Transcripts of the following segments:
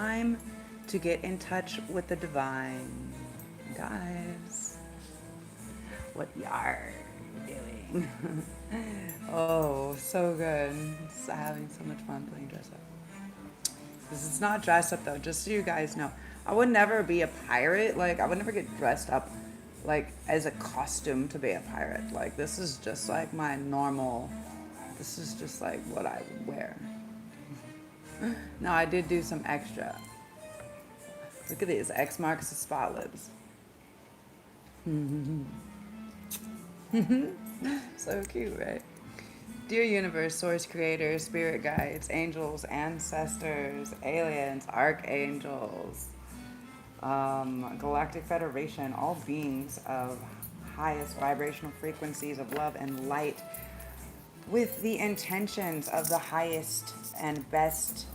time to get in touch with the divine. Guys, what y'all doing? Oh, so good. Just having so much fun playing dress up. This is not dress up though, just so you guys know. I would never be a pirate. Like, I would never get dressed up like as a costume to be a pirate. Like, this is just like my normal, this is just like what I would wear. Now, I did do some extra. Look at these. X marks the spot libs. So cute, right? Dear universe, source creator, spirit guides, angels, ancestors, aliens, archangels, galactic federation, all beings of highest vibrational frequencies of love and light, with the intentions of the highest and best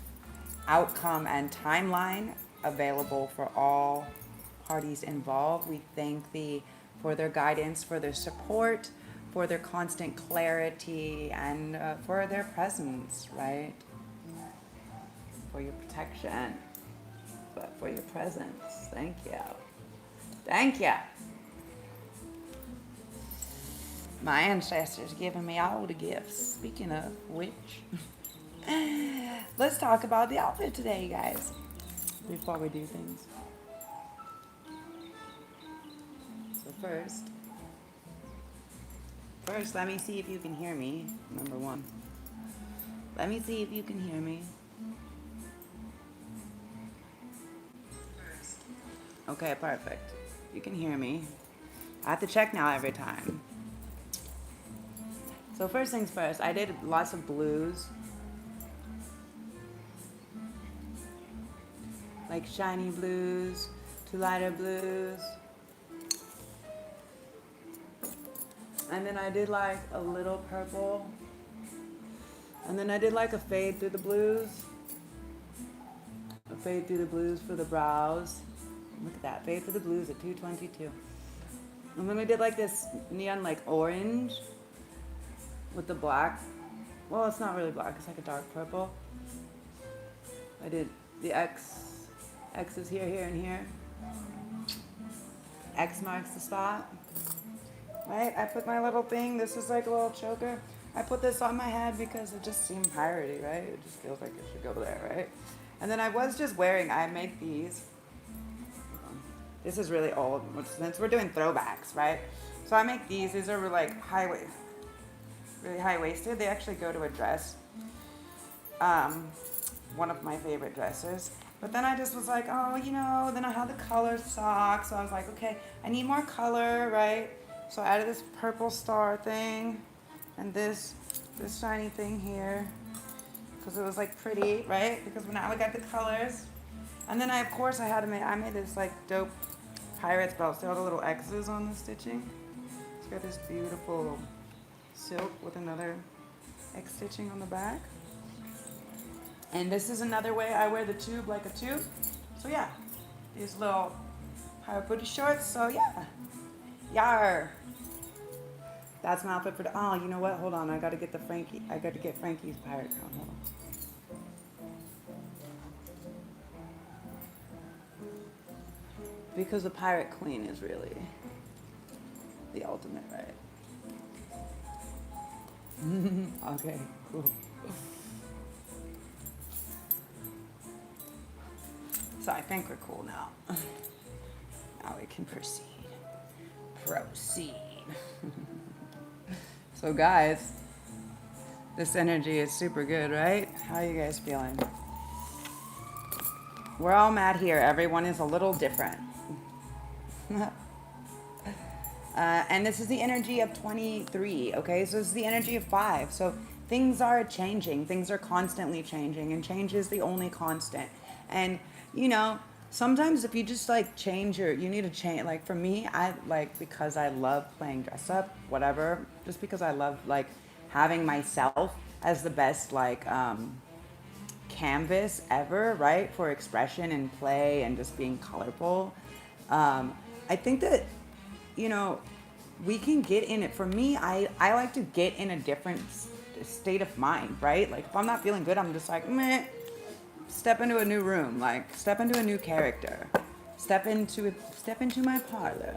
outcome and timeline available for all parties involved. We thank thee for their guidance, for their support, for their constant clarity, and for their presence, right? For your protection, but for your presence. Thank you. Thank you. My ancestors giving me all the gifts. Speaking of which, let's talk about the outfit today, you guys, before we do things. So first, let me see if you can hear me. Number one. Let me see if you can hear me. Okay, perfect. You can hear me. I have to check now every time. So first things first, I did lots of blues. Like shiny blues to lighter blues. And then I did like a little purple. And then I did like a fade through the blues. A fade through the blues for the brows. Look at that, fade through the blues at 222. And then I did like this neon like orange with the black. Well, it's not really black, it's like a dark purple. I did the X's here, here, and here. X marks the spot. Right? I put my little thing. This is like a little choker. I put this on my head because it just seemed piratey, right? It just feels like it should go there, right? And then I was just wearing, I make these. This is really old, since we're doing throwbacks, right? So I make these. These are like really high-waisted. They actually go to a dress. One of my favorite dresses. But then I just was like, oh, you know, then I had the color socks. So I was like, okay, I need more color, right? So I added this purple star thing and this shiny thing here because it was like pretty, right? Because now we got the colors. And then of course I made this like dope pirate's belt. See all the little X's on the stitching? It's got this beautiful silk with another X stitching on the back. And this is another way I wear the tube like a tube. So yeah, these little pirate booty shorts. So yeah, yar. That's my outfit for the, oh, you know what? Hold on, I gotta get Frankie's pirate crown. Hold on. Because the pirate queen is really the ultimate, right? Okay, cool. So I think we're cool now. Now we can proceed. So guys, this energy is super good, right? How are you guys feeling? We're all mad here. Everyone is a little different. And this is the energy of 23, okay? So this is the energy of 5. So things are changing. Things are constantly changing, and change is the only constant. And, you know, sometimes if you just like you need to change. Like for me, because I love playing dress up, whatever, just because I love like having myself as the best like canvas ever, right? For expression and play and just being colorful. I think that, you know, we can get in it. For me, I like to get in a different state of mind, right? Like if I'm not feeling good, I'm just like, meh. step into a new room, like step into a new character. Step into my parlor,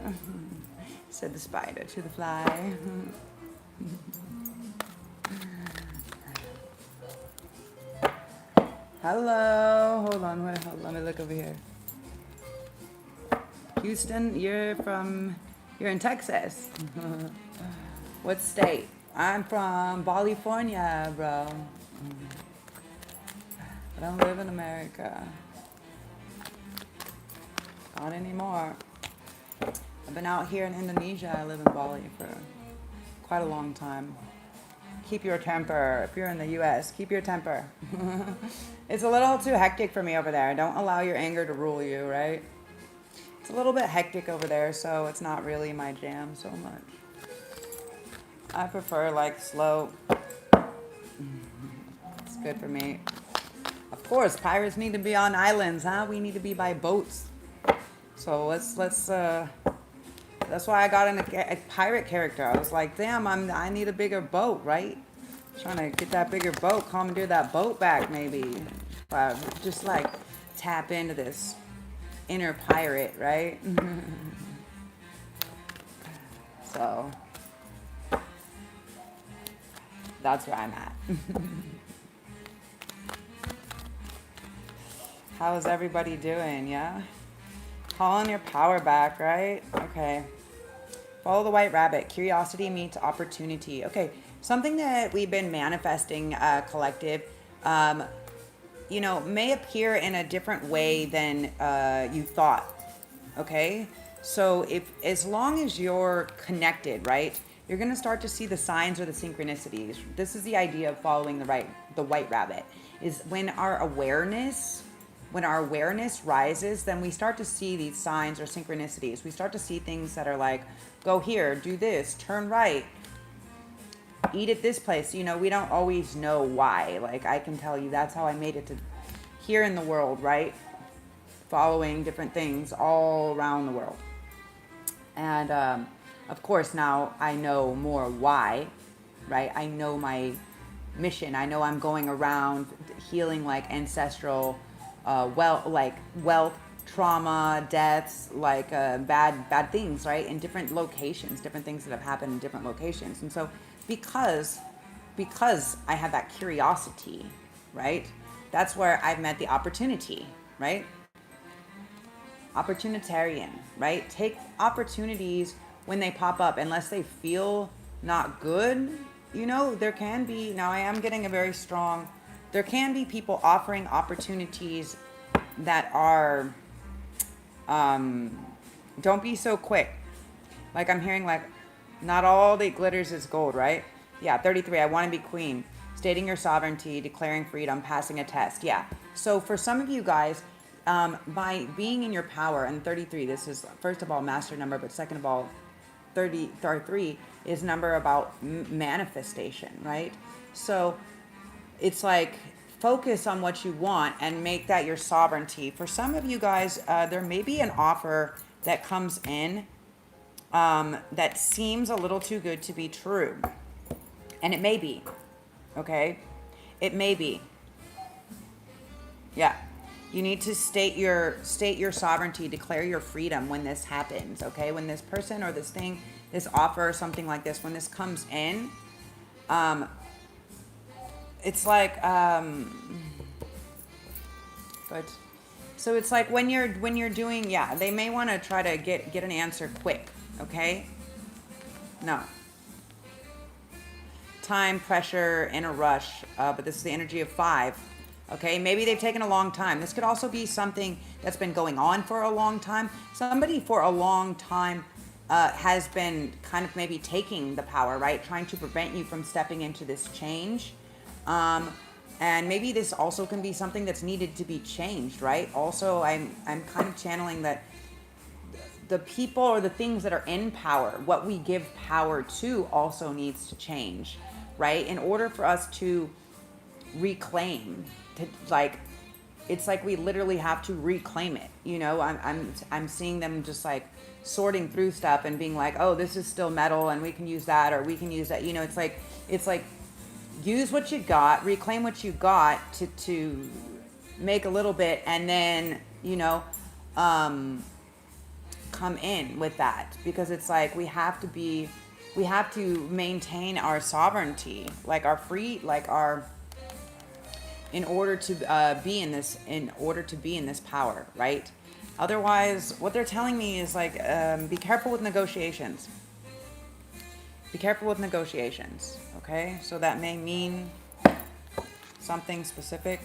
said the spider to the fly. Hello, hold on, let me look over here. Houston, you're in Texas. What state? I'm from California, bro. I don't live in America. Not anymore. I've been out here in Indonesia. I live in Bali for quite a long time. Keep your temper. If you're in the US, keep your temper. It's a little too hectic for me over there. Don't allow your anger to rule you, right? It's a little bit hectic over there, so it's not really my jam so much. I prefer like slow. It's good for me. Of course, pirates need to be on islands, huh? We need to be by boats. So let's that's why I got in a pirate character. I was like, damn, I need a bigger boat, right? Trying to get that bigger boat, commandeer that boat back, maybe. Just like tap into this inner pirate, right? So that's where I'm at. How is everybody doing? Yeah? Calling your power back, right? Okay. Follow the white rabbit. Curiosity meets opportunity. Okay. Something that we've been manifesting, collective, you know, may appear in a different way than you thought. Okay. So as long as you're connected, right, you're going to start to see the signs or the synchronicities. This is the idea of following the white rabbit, is when our awareness rises, then we start to see these signs or synchronicities. We start to see things that are like, go here, do this, turn right, eat at this place. You know, we don't always know why. Like, I can tell you that's how I made it to here in the world, right? Following different things all around the world. And of course, now I know more why, right? I know my mission. I know I'm going around healing like ancestral wealth, trauma, deaths, like bad things, right? In different locations, different things that have happened in different locations. And so because I have that curiosity, right? That's where I've met the opportunity, right? Opportunitarian, right? Take opportunities when they pop up, unless they feel not good. You know, there can be, now I am getting a very strong, there can be people offering opportunities that are, don't be so quick. Like I'm hearing like, not all that glitters is gold, right? Yeah, 33, I want to be queen. Stating your sovereignty, declaring freedom, passing a test. Yeah. So for some of you guys, by being in your power, and 33, this is first of all master number, but second of all, 33 is number about manifestation, right? So it's like focus on what you want and make that your sovereignty. For some of you guys, there may be an offer that comes in that seems a little too good to be true. And it may be, okay? It may be. Yeah. You need to state your sovereignty, declare your freedom when this happens, okay? When this person or this thing, this offer or something like this, when this comes in, it's like, but, so it's like when you're doing, yeah, they may want to try to get an answer quick, okay? No. Time, pressure, in a rush, but this is the energy of 5. Okay, maybe they've taken a long time. This could also be something that's been going on for a long time. Somebody for a long time has been kind of maybe taking the power, right? Trying to prevent you from stepping into this change. And maybe this also can be something that's needed to be changed, right? Also, I'm kind of channeling that the people or the things that are in power, what we give power to also needs to change, right? In order for us to reclaim, to like, it's like we literally have to reclaim it. You know, I'm seeing them just like sorting through stuff and being like, oh, this is still metal and we can use that, or we can use that. You know, it's like use what you got, reclaim what you got to make a little bit and then, you know, come in with that, because it's like we have to maintain our sovereignty, like our free, like our, in order to be in this power, right? Otherwise, what they're telling me is like, be careful with negotiations. Be careful with negotiations, okay? So that may mean something specific.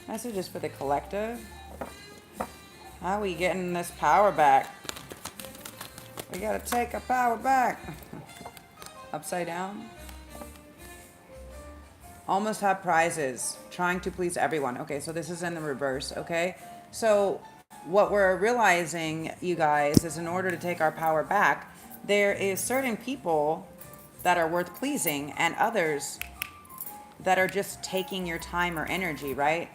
Messages for the collective. How are we getting this power back? We gotta take our power back. Upside down. Almost have prizes. Trying to please everyone. Okay, so this is in the reverse, okay? So what we're realizing, you guys, is in order to take our power back, there is certain people that are worth pleasing and others that are just taking your time or energy, right?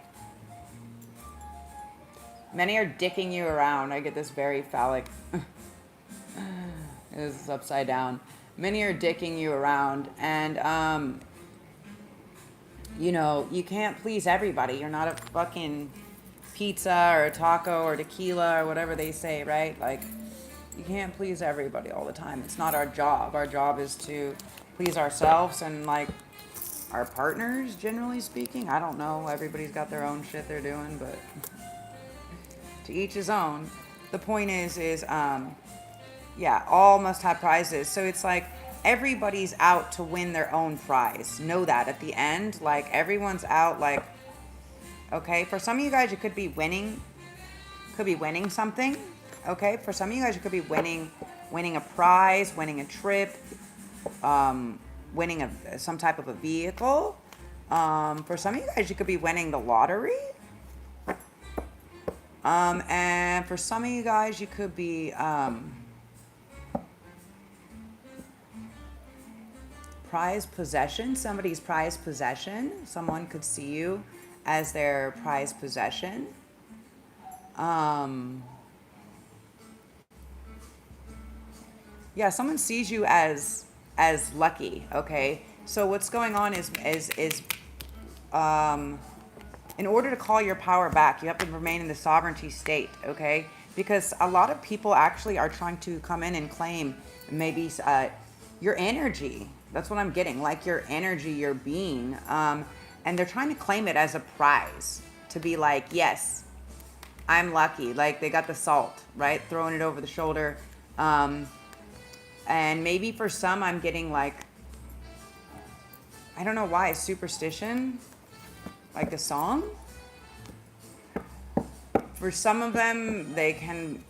Many are dicking you around. I get this very phallic. This is upside down. Many are dicking you around, and you know, you can't please everybody. You're not a fucking pizza or a taco or tequila or whatever they say, right? Like, you can't please everybody all the time. It's not our job. Our job is to please ourselves and like our partners, generally speaking. I don't know. Everybody's got their own shit they're doing, but to each his own. The point is yeah, all must have prizes. So it's like everybody's out to win their own prize. Know that at the end, like everyone's out, like, okay, for some of you guys, you could be winning something. Okay, for some of you guys, you could be winning a prize, winning a trip, winning some type of a vehicle. For some of you guys, you could be winning the lottery. And for some of you guys, you could be prized possession, somebody's prized possession. Someone could see you as their prized possession. Yeah, someone sees you as lucky, okay? So what's going on is in order to call your power back, you have to remain in the sovereignty state, okay? Because a lot of people actually are trying to come in and claim maybe your energy. That's what I'm getting, like your energy, your being. And they're trying to claim it as a prize, to be like, yes, I'm lucky. Like they got the salt, right? Throwing it over the shoulder. And maybe for some, I'm getting like, I don't know why, superstition, like the song. For some of them, they can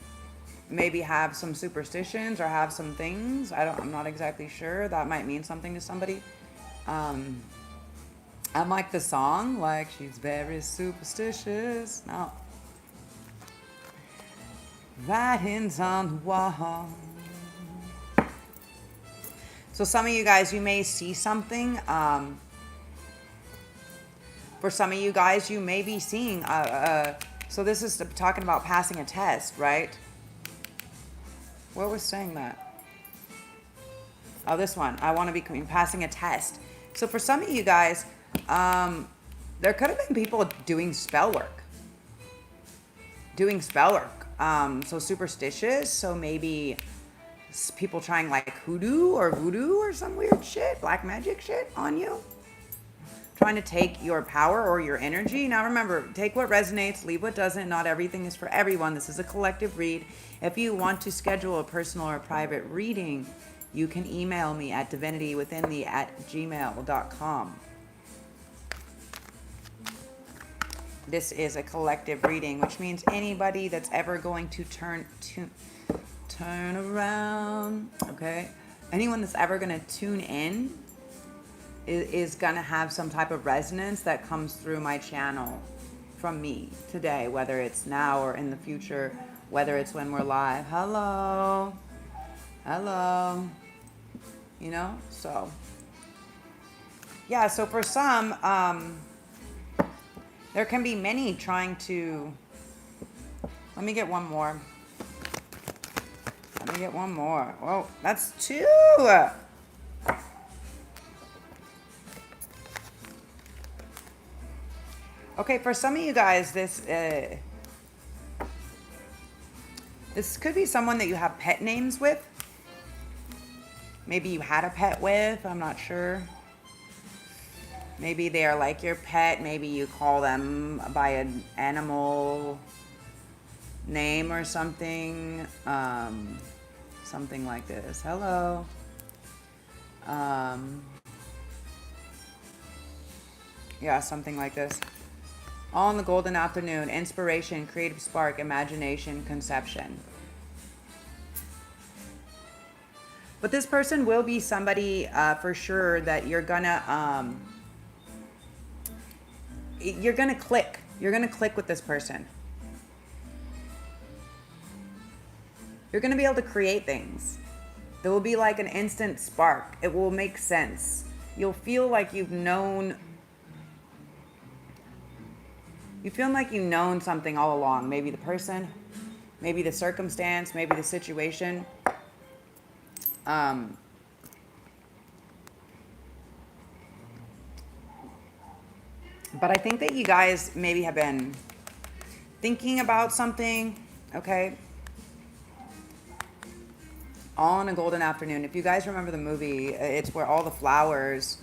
maybe have some superstitions or have some things. I'm not exactly sure. That might mean something to somebody. I'm like the song, like she's very superstitious. No. Writings on the wall. So some of you guys, you may see something. For some of you guys, you may be seeing, so this is talking about passing a test, right? What was saying that? Oh, this one. I want to be passing a test. So for some of you guys, there could have been people doing spell work. So superstitious. So maybe people trying like hoodoo or voodoo or some weird shit, black magic shit on you. Trying to take your power or your energy. Now remember, take what resonates, leave what doesn't. Not everything is for everyone. This is a collective read. If you want to schedule a personal or private reading, you can email me at DivinityWithinThee@gmail.com. This is a collective reading, which means anybody that's ever going to turn around, okay? Anyone that's ever going to tune in is going to have some type of resonance that comes through my channel from me today, whether it's now or in the future, whether it's when we're live. Hello. You know, so yeah, so for some, there can be many trying to, let me get one more. Whoa, that's two. Okay, for some of you guys, this could be someone that you have pet names with. Maybe you had a pet with, I'm not sure. Maybe they are like your pet. Maybe you call them by an animal name or something. Something like this. Hello. Yeah, something like this. All in the golden afternoon. Inspiration, creative spark, imagination, conception. But this person will be somebody for sure that you're gonna click. You're gonna click with this person. You're gonna be able to create things. There will be like an instant spark. It will make sense. You'll feel like you've known. You feel like you've known something all along. Maybe the person, maybe the circumstance, maybe the situation. But I think that you guys maybe have been thinking about something, okay? All in a golden afternoon. If you guys remember the movie, it's where all the flowers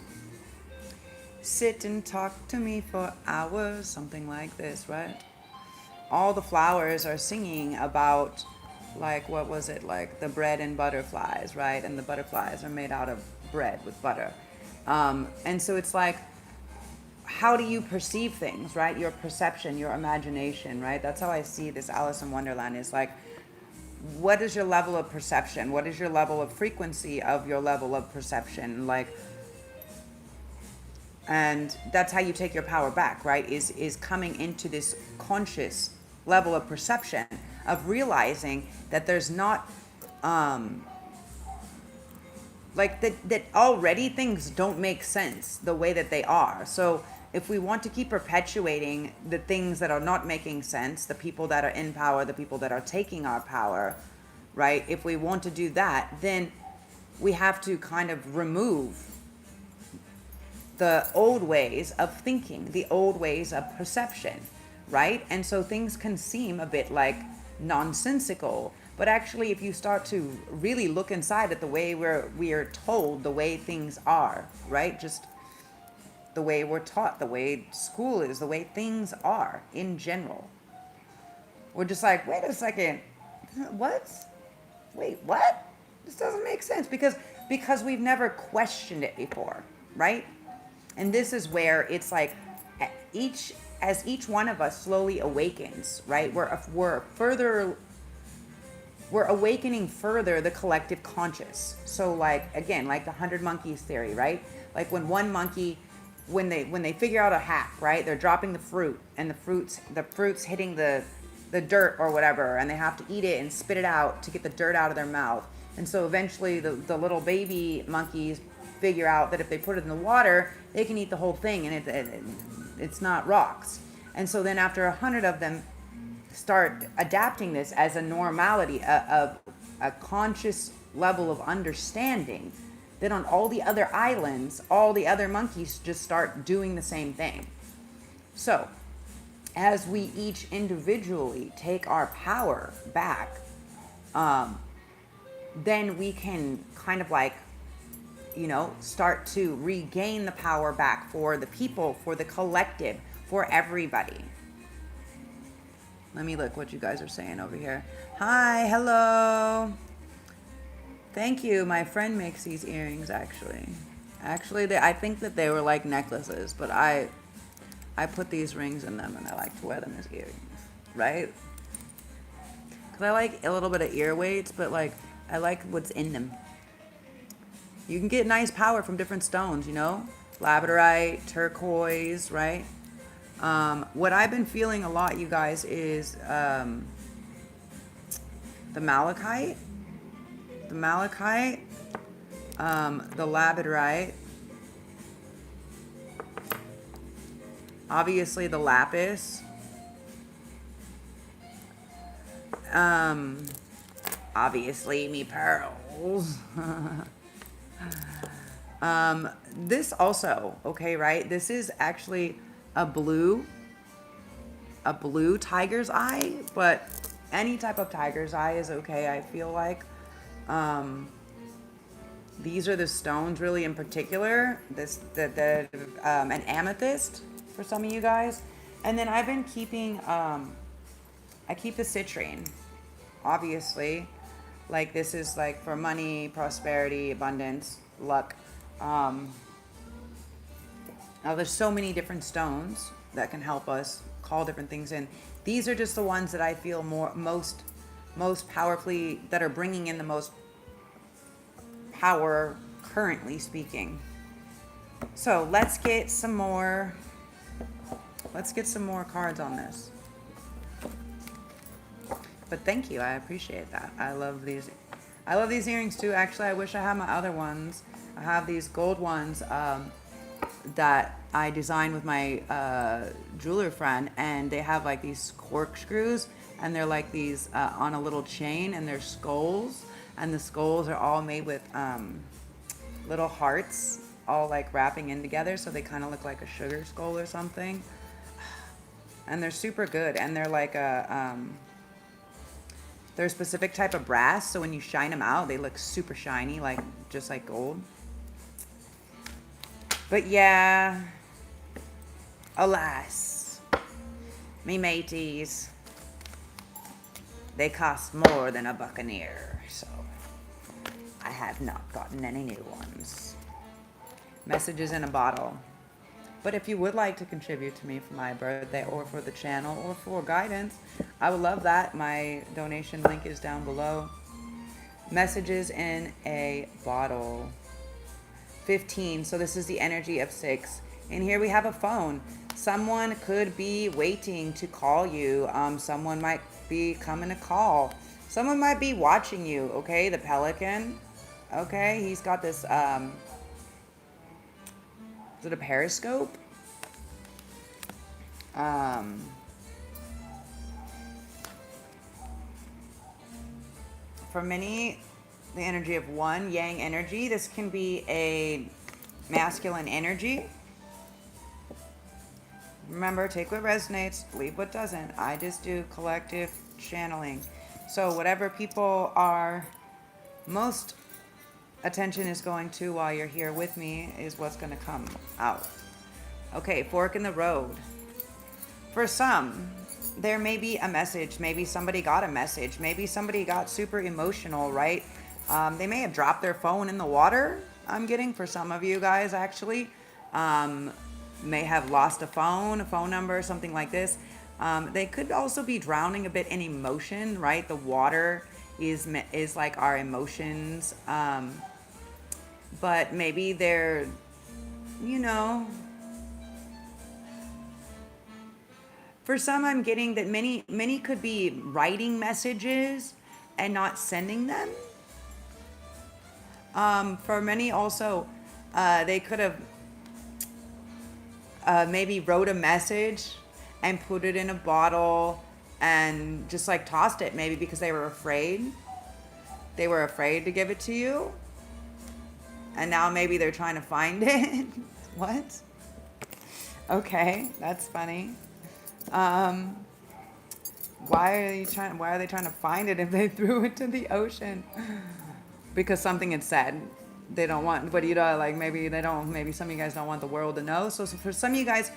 sit and talk to me for hours, something like this, right? All the flowers are singing about, like, what was it, like the bread and butterflies, right? And the butterflies are made out of bread with butter. And so it's like, how do you perceive things, right? Your perception, your imagination, right? That's how I see this Alice in Wonderland. Is like, what is your level of perception? What is your level of frequency of your level of perception? Like, and that's how you take your power back, right? Is coming into this conscious level of perception, of realizing that there's not, like that already things don't make sense the way that they are. So if we want to keep perpetuating the things that are not making sense, the people that are in power, the people that are taking our power, right? If we want to do that, then we have to kind of remove the old ways of thinking, the old ways of perception, right? And so things can seem a bit like nonsensical, but actually if you start to really look inside at the way we are told the way things are, right? Just the way we're taught, the way school is, the way things are in general. We're just like, wait a second, what? Wait, what? This doesn't make sense because we've never questioned it before, right? And this is where it's like as each one of us slowly awakens, right? We're awakening further the collective conscious. So like, again, like the 100 monkeys theory, right? Like when one monkey, when they figure out a hack, right? They're dropping the fruit and the fruit's hitting the dirt or whatever, and they have to eat it and spit it out to get the dirt out of their mouth. And so eventually the little baby monkeys figure out that if they put it in the water, they can eat the whole thing and it's not rocks. And so then after 100 of them start adapting this as a normality, a conscious level of understanding, then on all the other islands, all the other monkeys just start doing the same thing. So as we each individually take our power back, then we can kind of like, start to regain the power back for the people, for the collective, for everybody. Let me look what you guys are saying over here. Hi, hello. Thank you. My friend makes these earrings, actually. I think that they were like necklaces, but I put these rings in them and I like to wear them as earrings, right? Because I like a little bit of ear weights, but like I like what's in them. You can get nice power from different stones, labradorite, turquoise, right? What I've been feeling a lot, you guys, is the malachite, the labradorite, obviously the lapis, obviously me pearls. This also, okay, right? This is actually a blue a blue tiger's eye, but any type of tiger's eye is okay, I feel like. These are the stones really in particular. An amethyst for some of you guys. And then I've been keeping, I keep the citrine, obviously. Like this is like for money, prosperity, abundance, luck. Now there's so many different stones that can help us call different things in. These are just the ones that I feel most powerfully, that are bringing in the most power currently speaking. So let's get some more cards on this. But thank you, I appreciate that. I love these earrings too. Actually, I wish I had my other ones. I have these gold ones that I designed with my jeweler friend, and they have like these corkscrews, and they're like these on a little chain, and they're skulls, and the skulls are all made with little hearts all like wrapping in together, so they kind of look like a sugar skull or something. And they're super good, and they're like they're a specific type of brass, so when you shine them out, they look super shiny, like just like gold. But yeah, alas, me mateys, they cost more than a buccaneer, so I have not gotten any new ones. Messages in a bottle. But if you would like to contribute to me for my birthday or for the channel or for guidance, I would love that. My donation link is down below. Messages in a bottle. 15. So this is the energy of 6. And here we have a phone. Someone could be waiting to call you. Someone might be coming to call. Someone might be watching you. Okay, the pelican. Okay, he's got this is it a periscope? For many, the energy of 1, yang energy. This can be a masculine energy. Remember, take what resonates, leave what doesn't. I just do collective channeling. So whatever people are most attention is going to while you're here with me is what's going to come out. Okay, fork in the road. For some, there may be a message. Maybe somebody got a message. Maybe somebody got super emotional, right? They may have dropped their phone in the water, I'm getting, for some of you guys, actually. May have lost a phone number, something like this. They could also be drowning a bit in emotion, right? The water is like our emotions. But maybe they're, you know, for some I'm getting that many could be writing messages and not sending them. For many also, they could have maybe wrote a message and put it in a bottle and just like tossed it, maybe because they were afraid. They were afraid to give it to you. And now maybe they're trying to find it. What? Okay, that's funny. Why are they trying to find it if they threw it to the ocean? Because something had said. They don't want, but you know, like maybe some of you guys don't want the world to know. So for some of you guys,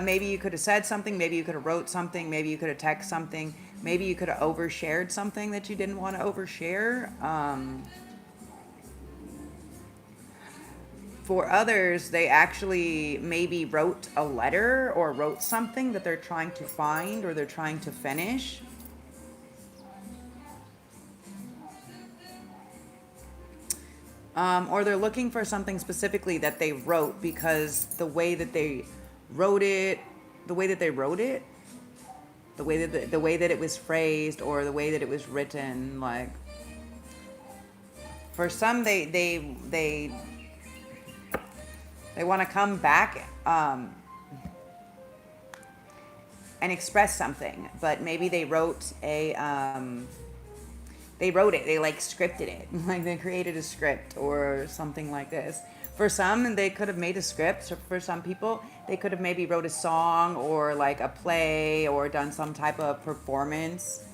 maybe you could have said something, maybe you could have wrote something, maybe you could have texted something, maybe you could have overshared something that you didn't want to overshare. For others, they actually maybe wrote a letter or wrote something that they're trying to find or they're trying to finish. Or they're looking for something specifically that they wrote because the way that they wrote it, the way that it was phrased, or the way that it was written, like for some they want to come back and express something, but maybe they wrote they like scripted it, like they created a script or something like this. For some, they could have made a script. For some people, they could have maybe wrote a song or like a play or done some type of performance,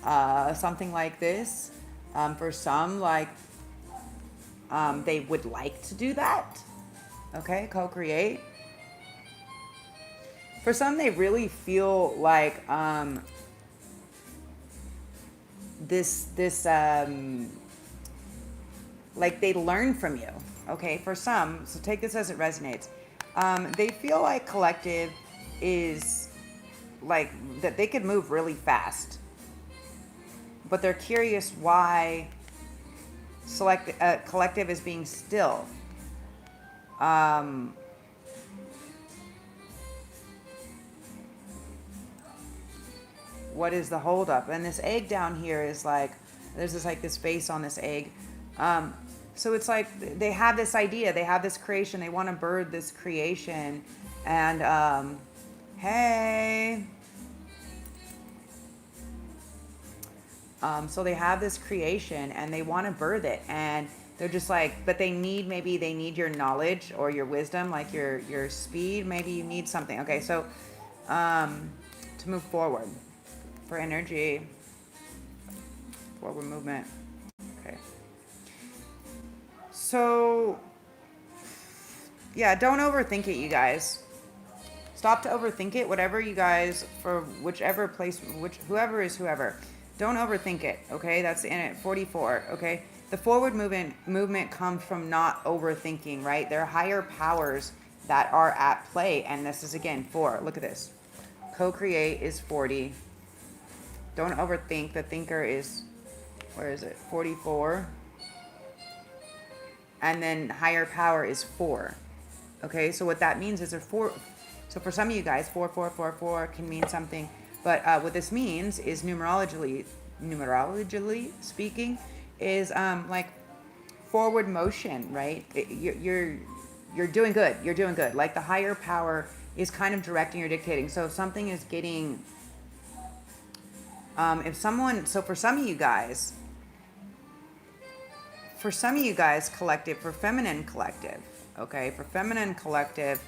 something like this. For some, like they would like to do that. Okay, co-create. For some, they really feel like this like they learn from you. Okay, for some, so take this as it resonates. They feel like Collective is like that they could move really fast, but they're curious why Collective is being still. What is the holdup? And this egg down here is like, there's this face on this egg. So it's like they have this idea, they have this creation, they want to birth this creation, and hey. So they have this creation and they want to birth it, and they're just like, but they need your knowledge or your wisdom, like your speed. Maybe you need something. Okay, so to move forward for energy, forward movement. Okay. So yeah, don't overthink it, you guys. Stop to overthink it. Whatever you guys, for whichever place, whoever is whoever. Don't overthink it, okay? That's in it, 44, okay? The forward movement comes from not overthinking, right? There are higher powers that are at play, and this is, again, 4. Look at this. Co-create is 40. Don't overthink. The thinker is, where is it? 44. And then higher power is 4. Okay, so what that means is a 4. So for some of you guys, 4 can mean something. But what this means is numerologically speaking, is like forward motion, right? You're doing good. You're doing good. Like the higher power is kind of directing or dictating. So if something is getting, so for some of you guys, Collective, for feminine collective, okay, for feminine collective,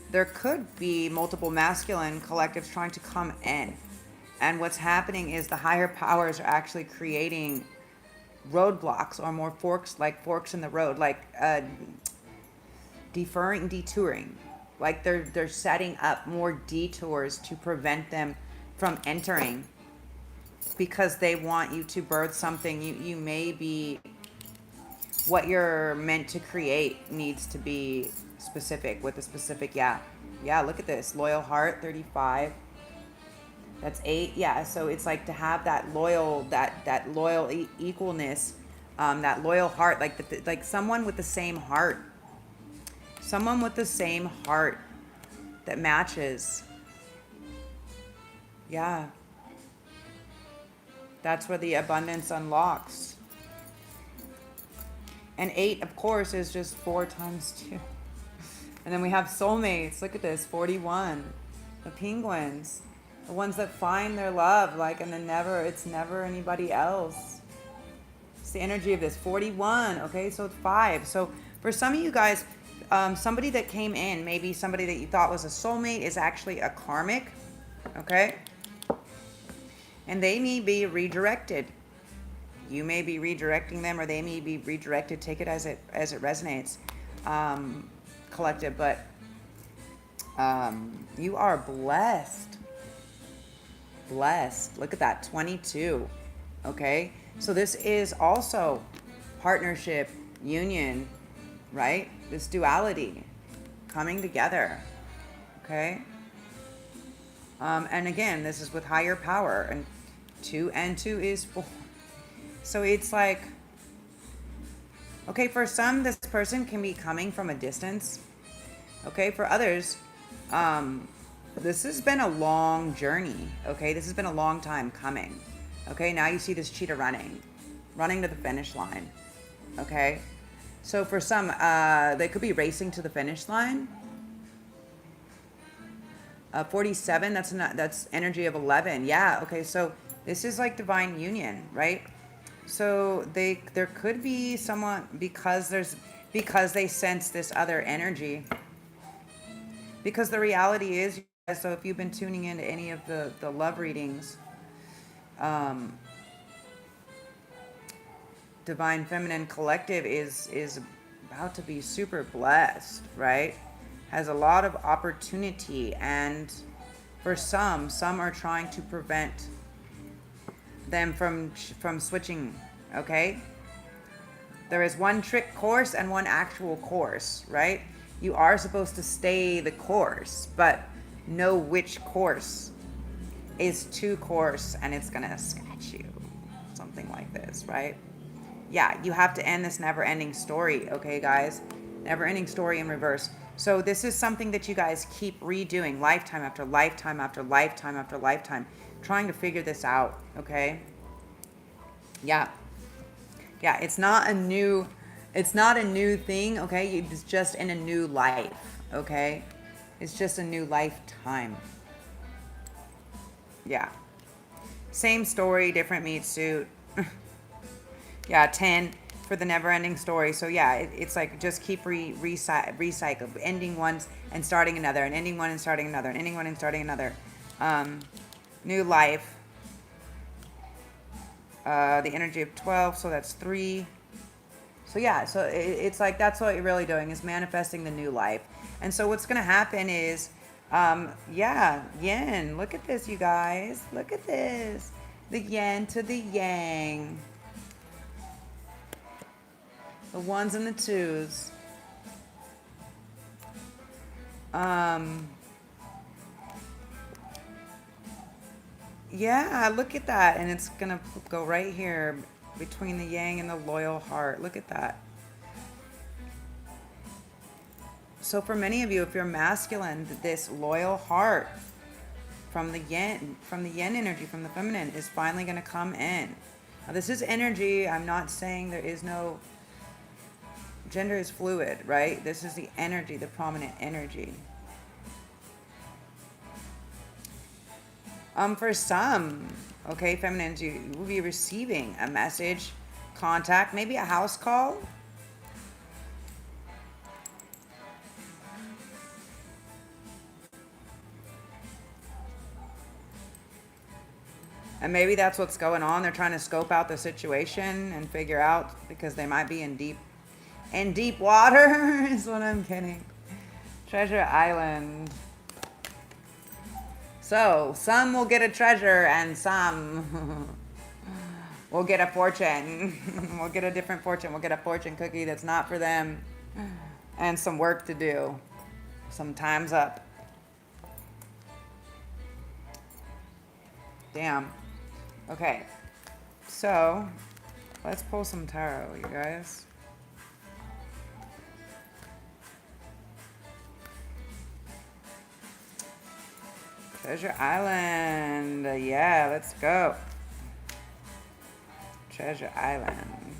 there could be multiple masculine collectives trying to come in. And what's happening is the higher powers are actually creating roadblocks or more forks in the road, like detouring. Like they're setting up more detours to prevent them from entering, because they want you to birth something. You may be, what you're meant to create needs to be specific, with a specific, yeah, look at this, loyal heart, 35, that's 8, yeah. So it's like to have that loyal equalness, that loyal heart, like someone with the same heart, that matches, yeah. That's where the abundance unlocks. And 8, of course, is just 4 times 2. And then we have soulmates. Look at this, 41. The penguins. The ones that find their love, like, and then it's never anybody else. It's the energy of this, 41. Okay, so it's 5. So for some of you guys, somebody that came in, maybe somebody that you thought was a soulmate, is actually a karmic. Okay? And they may be redirected. You may be redirecting them, or they may be redirected. Take it as it resonates, Collective. But you are blessed. Look at that, 22. Okay, so this is also partnership, union, right? This duality coming together. Okay. And again, this is with higher power, and 2 and 2 is 4. So it's like, okay, for some, this person can be coming from a distance. Okay, for others, this has been a long journey. Okay, this has been a long time coming. Okay, now you see this cheetah running to the finish line. Okay, so for some, they could be racing to the finish line. 47, that's energy of 11. Yeah, okay, so this is like divine union, right? So there could be someone, because they sense this other energy. Because the reality is, so if you've been tuning into any of the love readings, Divine Feminine Collective is about to be super blessed, right? Has a lot of opportunity, and for some are trying to prevent them from switching, okay? There is one trick course and one actual course, right? You are supposed to stay the course, but know which course is too coarse and it's gonna scratch you. Something like this, right? Yeah, you have to end this never-ending story, okay, guys? Never-ending story in reverse. So this is something that you guys keep redoing, lifetime after lifetime after lifetime after lifetime, trying to figure this out, okay? Yeah. Yeah, it's not a new thing, okay? It's just in a new life, okay? It's just a new lifetime. Yeah. Same story, different meat suit. Yeah, 10 for the never-ending story. So yeah, it's like just keep recycle, ending ones and starting another, and ending one and starting another, and ending one and starting another. New life. The energy of 12, so that's 3. So yeah, so it's like that's what you're really doing, is manifesting the new life. And so what's going to happen is, yeah, yin. Look at this, you guys. Look at this. The yin to the yang. The ones and the twos. Yeah, look at that. And it's going to go right here between the yang and the loyal heart. Look at that. So for many of you, if you're masculine, this loyal heart from the yin energy, from the feminine, is finally going to come in. Now, this is energy. I'm not saying there is no... Gender is fluid, right? This is the energy, the prominent energy. For some, okay, feminines, you will be receiving a message, contact, maybe a house call. And maybe that's what's going on. They're trying to scope out the situation and figure out, because they might be in deep water is what I'm kidding. Treasure Island. So some will get a treasure and some will get a fortune. We'll get a different fortune. We'll get a fortune cookie that's not for them, and some work to do. Some time's up. Damn. Okay. So let's pull some tarot, you guys. Treasure Island. Yeah, let's go. Treasure Island.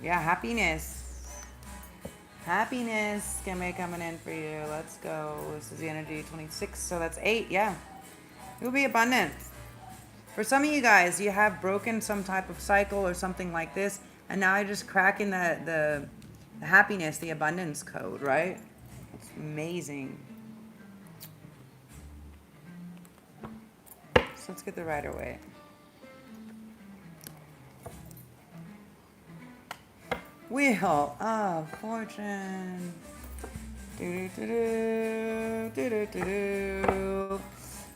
Yeah, happiness. Happiness can be coming in for you. Let's go. This is the energy 26, so that's 8. Yeah. It will be abundant. For some of you guys, you have broken some type of cycle or something like this, and now you're just cracking the happiness, the abundance code, right? It's amazing. So let's get the Rider-Waite. Wheel of Fortune.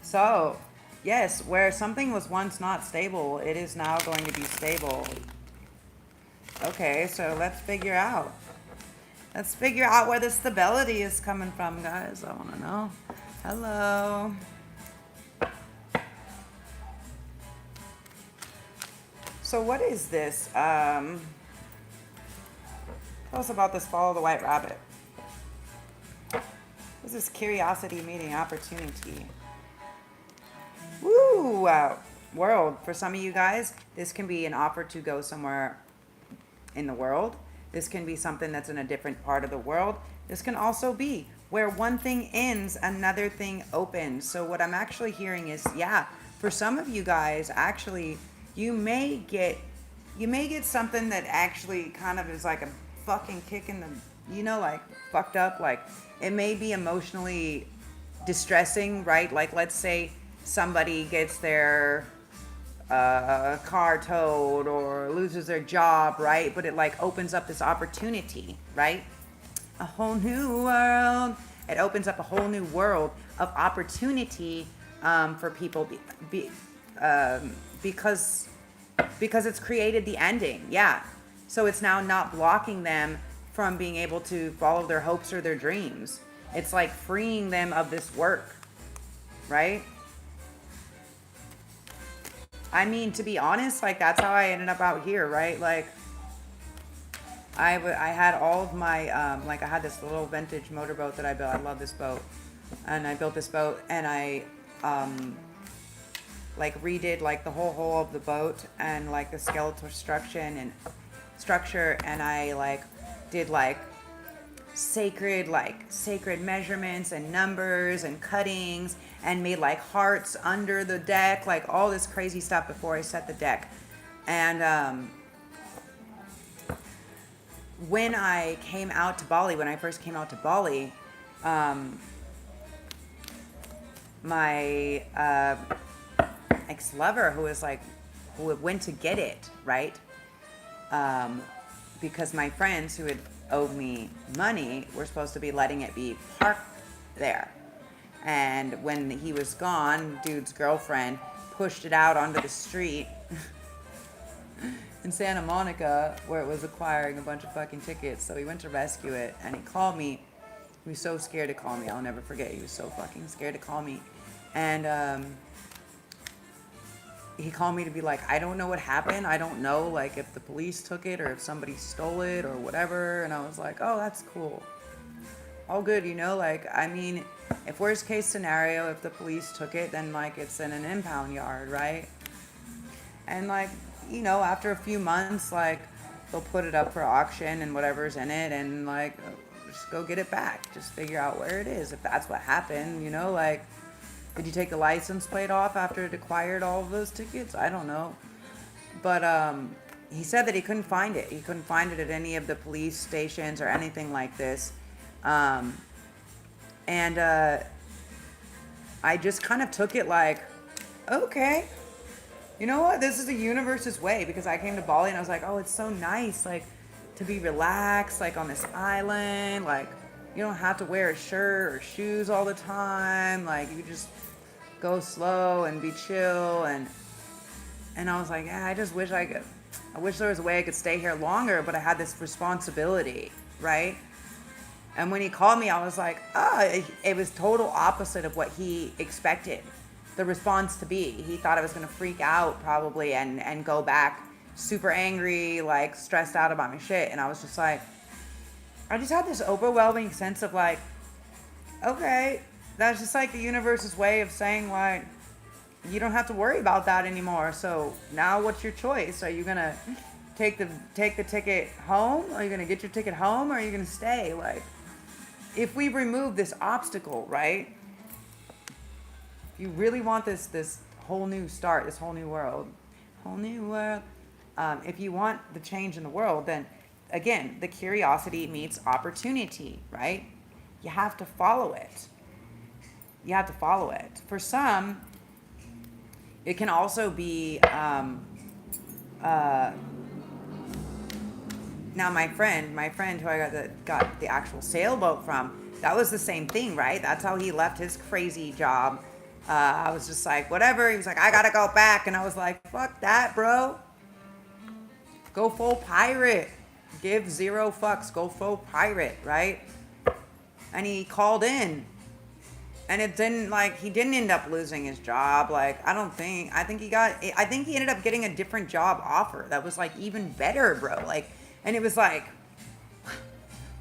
So, yes, where something was once not stable, it is now going to be stable. Okay, so let's figure out. Let's figure out where the stability is coming from, guys. I want to know. Hello. So what is this? Tell us about this Follow the White Rabbit. This is curiosity meeting opportunity. Woo! World. For some of you guys, this can be an offer to go somewhere in the world. This can be something that's in a different part of the world. This can also be where one thing ends, another thing opens. So what I'm actually hearing is, yeah, for some of you guys, actually, you may get something that actually kind of is like a fucking kick in the, like fucked up. Like it may be emotionally distressing, right? Like let's say somebody gets their car towed or loses their job, right? But it like opens up this opportunity, right? A whole new world. It opens up a whole new world of opportunity for people because it's created the ending. Yeah. So it's now not blocking them from being able to follow their hopes or their dreams. It's like freeing them of this work, right? I mean, to be honest, like that's how I ended up out here, right? Like I had all of my, like I had this little vintage motorboat that I built. I love this boat. And I built this boat and I, like redid like the whole hull of the boat and like the skeletal structure and I like did like sacred measurements and numbers and cuttings and made like hearts under the deck, like all this crazy stuff before I set the deck. And when I came out to Bali, when I first came out to Bali, my ex-lover who went to get it, right? Because my friends who had owed me money were supposed to be letting it be parked there. And when he was gone, dude's girlfriend pushed it out onto the street in Santa Monica where it was acquiring a bunch of fucking tickets. So he went to rescue it and he called me. He was so scared to call me. I'll never forget. He was so fucking scared to call me. And he called me to be like, I don't know what happened. I don't know like if the police took it or if somebody stole it or whatever. And I was like, oh, that's cool. All good, like, I mean, if worst case scenario, if the police took it, then like it's in an impound yard, right? And like, after a few months, like they'll put it up for auction and whatever's in it and like just go get it back. Just figure out where it is if that's what happened, like, did you take the license plate off after it acquired all of those tickets? I don't know. But he said that he couldn't find it. He couldn't find it at any of the police stations or anything like this. And I just kind of took it like, okay, you know what? This is the universe's way, because I came to Bali and I was like, oh, it's so nice, like, to be relaxed, like, on this island. Like, you don't have to wear a shirt or shoes all the time. Like, you just go slow and be chill. And I was like, yeah, I wish there was a way I could stay here longer, but I had this responsibility, right? And when he called me, I was like, it was total opposite of what he expected the response to be. He thought I was going to freak out probably and go back super angry, like stressed out about my shit. And I was just like, I just had this overwhelming sense of like, okay, that's just like the universe's way of saying like, you don't have to worry about that anymore. So now what's your choice? Are you going to take the ticket home? Are you going to get your ticket home? Or are you going to stay? Like, if we remove this obstacle, right? If you really want this whole new start, this whole new world, if you want the change in the world, then again, the curiosity meets opportunity, right? You have to follow it. For some, it can also be, now my friend who I got the actual sailboat from, that was the same thing, right? That's how he left his crazy job. I was just like, whatever. He was like, I gotta go back. And I was like, fuck that, bro. Go full pirate. Give zero fucks. Go full pirate, right? And he called in. And it didn't, like, he didn't end up losing his job. Like, I think he ended up getting a different job offer that was, like, even better, bro. Like, and it was like,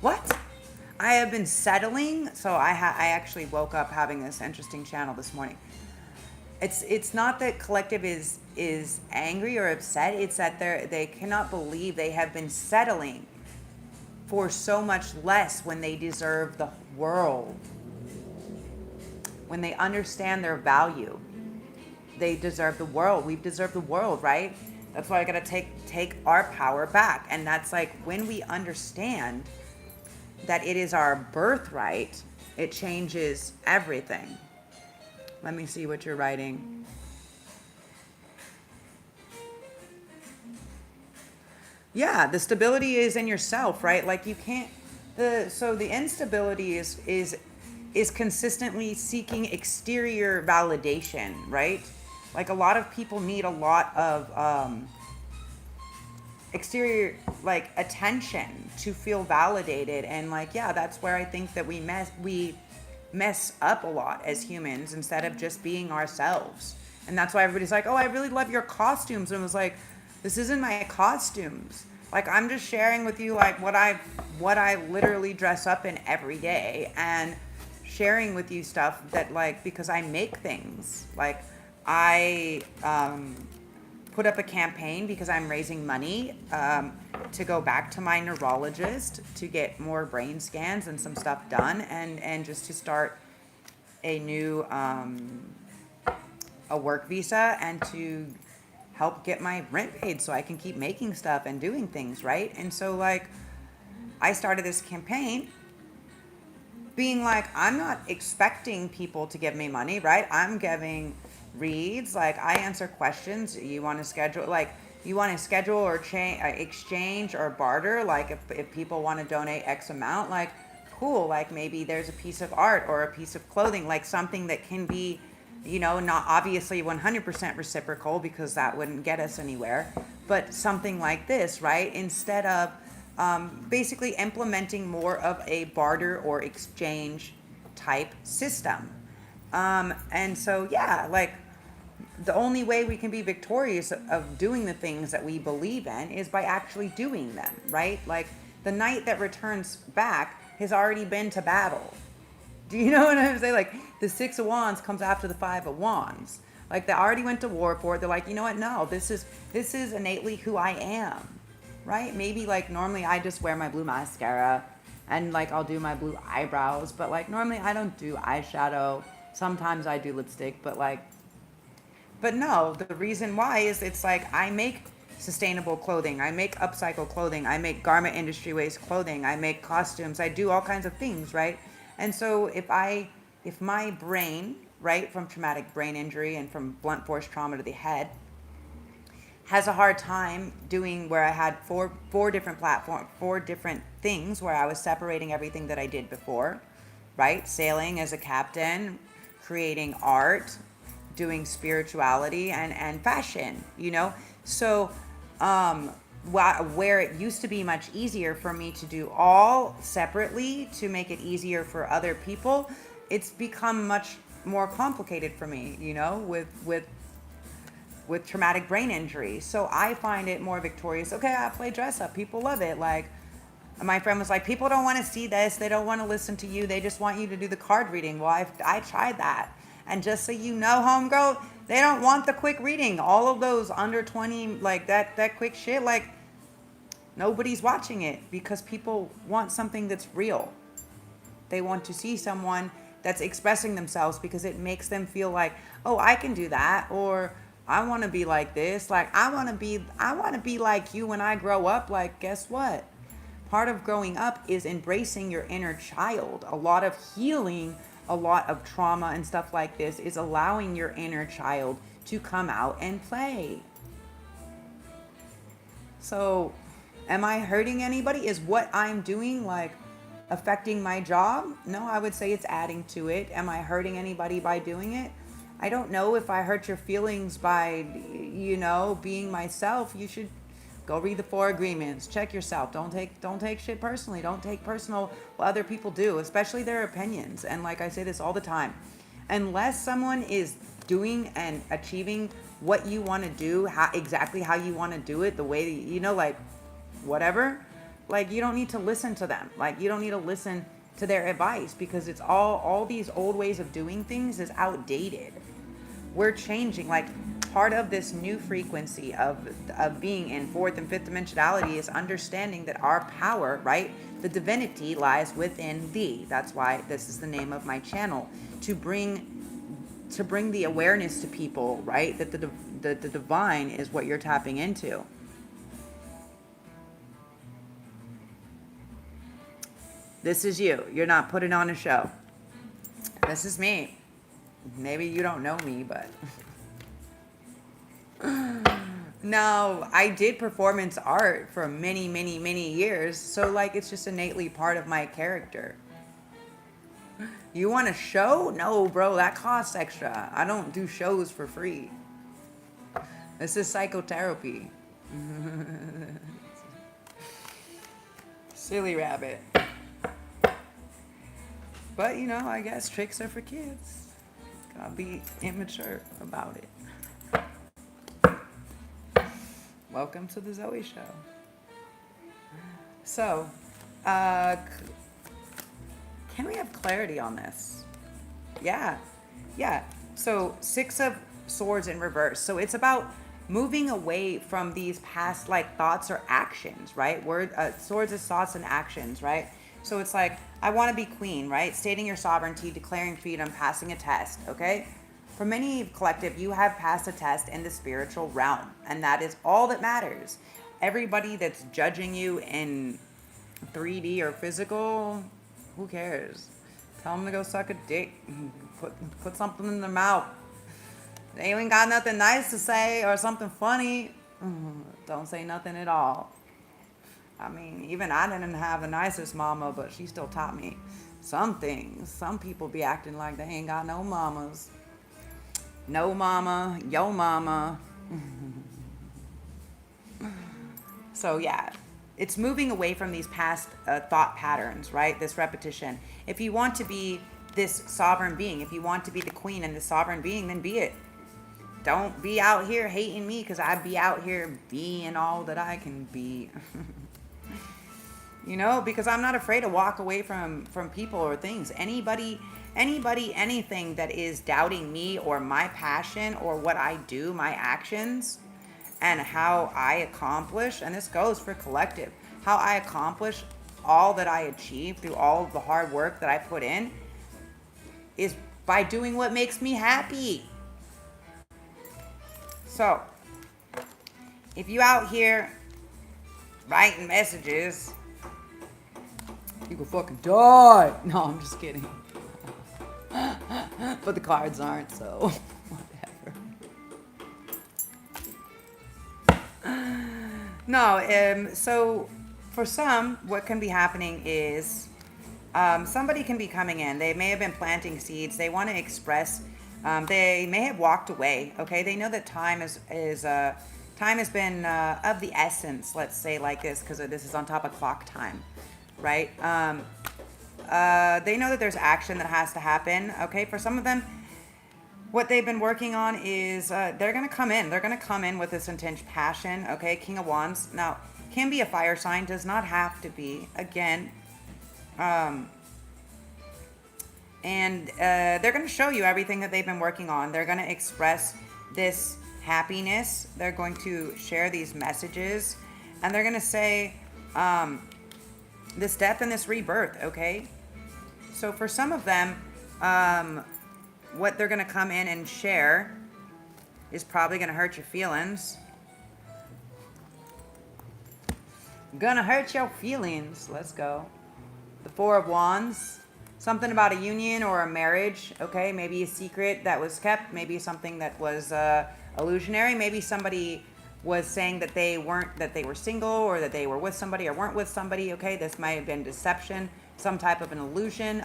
what? I have been settling. So I actually woke up having this interesting channel this morning. It's not that Collective is angry or upset. It's that they cannot believe they have been settling for so much less when they deserve the world. When they understand their value, they deserve the world. We deserve the world, right? That's why I gotta take our power back. And that's like when we understand that it is our birthright, it changes everything. Let me see what you're writing. Yeah, the stability is in yourself, right? Like you can't the instability is consistently seeking exterior validation, right? Like a lot of people need a lot of exterior like attention to feel validated, and like yeah, that's where I think that we mess up a lot as humans instead of just being ourselves. And that's why everybody's like, oh, I really love your costumes. And it was like, this isn't my costumes. Like I'm just sharing with you like what I literally dress up in every day, and sharing with you stuff that like, because I make things. Like I put up a campaign because I'm raising money to go back to my neurologist to get more brain scans and some stuff done, and just to start a new a work visa, and to help get my rent paid so I can keep making stuff and doing things, right? And so like I started this campaign being like, I'm not expecting people to give me money, right? I'm giving reads, like I answer questions. You want to schedule, like you want to schedule or exchange or barter, like if people want to donate X amount, like cool, like maybe there's a piece of art or a piece of clothing, like something that can be, you know, not obviously 100% reciprocal because that wouldn't get us anywhere, but something like this, right? Instead of basically implementing more of a barter or exchange type system. And so, yeah, like the only way we can be victorious of doing the things that we believe in is by actually doing them, right? Like the knight that returns back has already been to battle. Do you know what I'm saying? Like the 6 of Wands comes after the 5 of Wands. Like they already went to war for it. They're like, you know what? No, this is innately who I am, right? Maybe like normally I just wear my blue mascara and like I'll do my blue eyebrows, but like normally I don't do eyeshadow. Sometimes I do lipstick, but no, the reason why is it's like I make sustainable clothing, I make upcycle clothing, I make garment industry waste clothing, I make costumes, I do all kinds of things, right? And so if my brain, right, from traumatic brain injury and from blunt force trauma to the head, has a hard time doing where I had four different platforms, 4 different things where I was separating everything that I did before, right? Sailing as a captain, creating art, doing spirituality and fashion, you know? So where it used to be much easier for me to do all separately to make it easier for other people, it's become much more complicated for me, you know, with traumatic brain injury. So I find it more victorious. Okay, I play dress up. People love it. Like my friend was like, people don't want to see this. They don't want to listen to you. They just want you to do the card reading. Well, I tried that. And just so you know, homegirl, they don't want the quick reading. All of those under 20, like that quick shit, like nobody's watching it because people want something that's real. They want to see someone that's expressing themselves because it makes them feel like, oh, I can do that, or I want to be like this. Like I want to be like you when I grow up. Like guess what? Part of growing up is embracing your inner child. A lot of healing, a lot of trauma and stuff like this is allowing your inner child to come out and play. So am I hurting anybody? Is what I'm doing like affecting my job? No, I would say it's adding to it. Am I hurting anybody by doing it? I don't know if I hurt your feelings by, you know, being myself. You should go read the 4 agreements. Check yourself. Don't take shit personally. Don't take personal what other people do, especially their opinions. And like I say this all the time, unless someone is doing and achieving what you want to do, exactly how you want to do it, the way that, you know, like whatever, like you don't need to listen to them. Like you don't need to listen to their advice because it's all these old ways of doing things is outdated. We're changing. Like part of this new frequency of being in 4th and 5th dimensionality is understanding that our power, right, the divinity lies within thee. That's why this is the name of my channel, to bring to bring the awareness to people, right? That the divine is what you're tapping into. This is you. You're not putting on a show. This is me. Maybe you don't know me, but no, I did performance art for many, many, many years. So like, it's just innately part of my character. You want a show? No, bro, that costs extra. I don't do shows for free. This is psychotherapy. Silly rabbit. But, you know, I guess tricks are for kids. Gotta be immature about it. Welcome to the Zoe Show. So, can we have clarity on this? Yeah. So 6 of Swords in reverse. So it's about moving away from these past like thoughts or actions, right? Swords is thoughts and actions, right? So it's like, I want to be queen, right? Stating your sovereignty, declaring freedom, passing a test, okay? For many collective, you have passed a test in the spiritual realm, and that is all that matters. Everybody that's judging you in 3D or physical, who cares? Tell them to go suck a dick. Put something in their mouth. They ain't got nothing nice to say or something funny. Don't say nothing at all. I mean, even I didn't have the nicest mama, but she still taught me some things. Some people be acting like they ain't got no mamas. No mama, yo mama. So yeah, it's moving away from these past thought patterns, right? This repetition. If you want to be this sovereign being, if you want to be the queen and the sovereign being, then be it. Don't be out here hating me because I be out here being all that I can be. You know, because I'm not afraid to walk away from people or things. Anybody, anything that is doubting me or my passion or what I do, my actions, and how I accomplish, and this goes for collective, how I accomplish all that I achieve through all of the hard work that I put in is by doing what makes me happy. So, if you out here writing messages, you can fucking die. No, I'm just kidding. But the cards aren't, so whatever. No, so for some, what can be happening is somebody can be coming in. They may have been planting seeds. They want to express. They may have walked away. Okay, they know that time time has been of the essence. Let's say like this, because this is on top of clock time, right? They know that there's action that has to happen. Okay, for some of them, what they've been working on is they're gonna come in. They're gonna come in with this intense passion. Okay, King of Wands. Now, can be a fire sign. Does not have to be. Again. And they're going to show you everything that they've been working on. They're going to express this happiness. They're going to share these messages. And they're going to say this death and this rebirth, okay? So for some of them, what they're going to come in and share is probably going to hurt your feelings. Gonna hurt your feelings. Let's go. The Four of Wands. Something about a union or a marriage, okay? Maybe a secret that was kept. Maybe something that was illusionary. Maybe somebody was saying that they were single or that they were with somebody or weren't with somebody, okay? This might have been deception, some type of an illusion.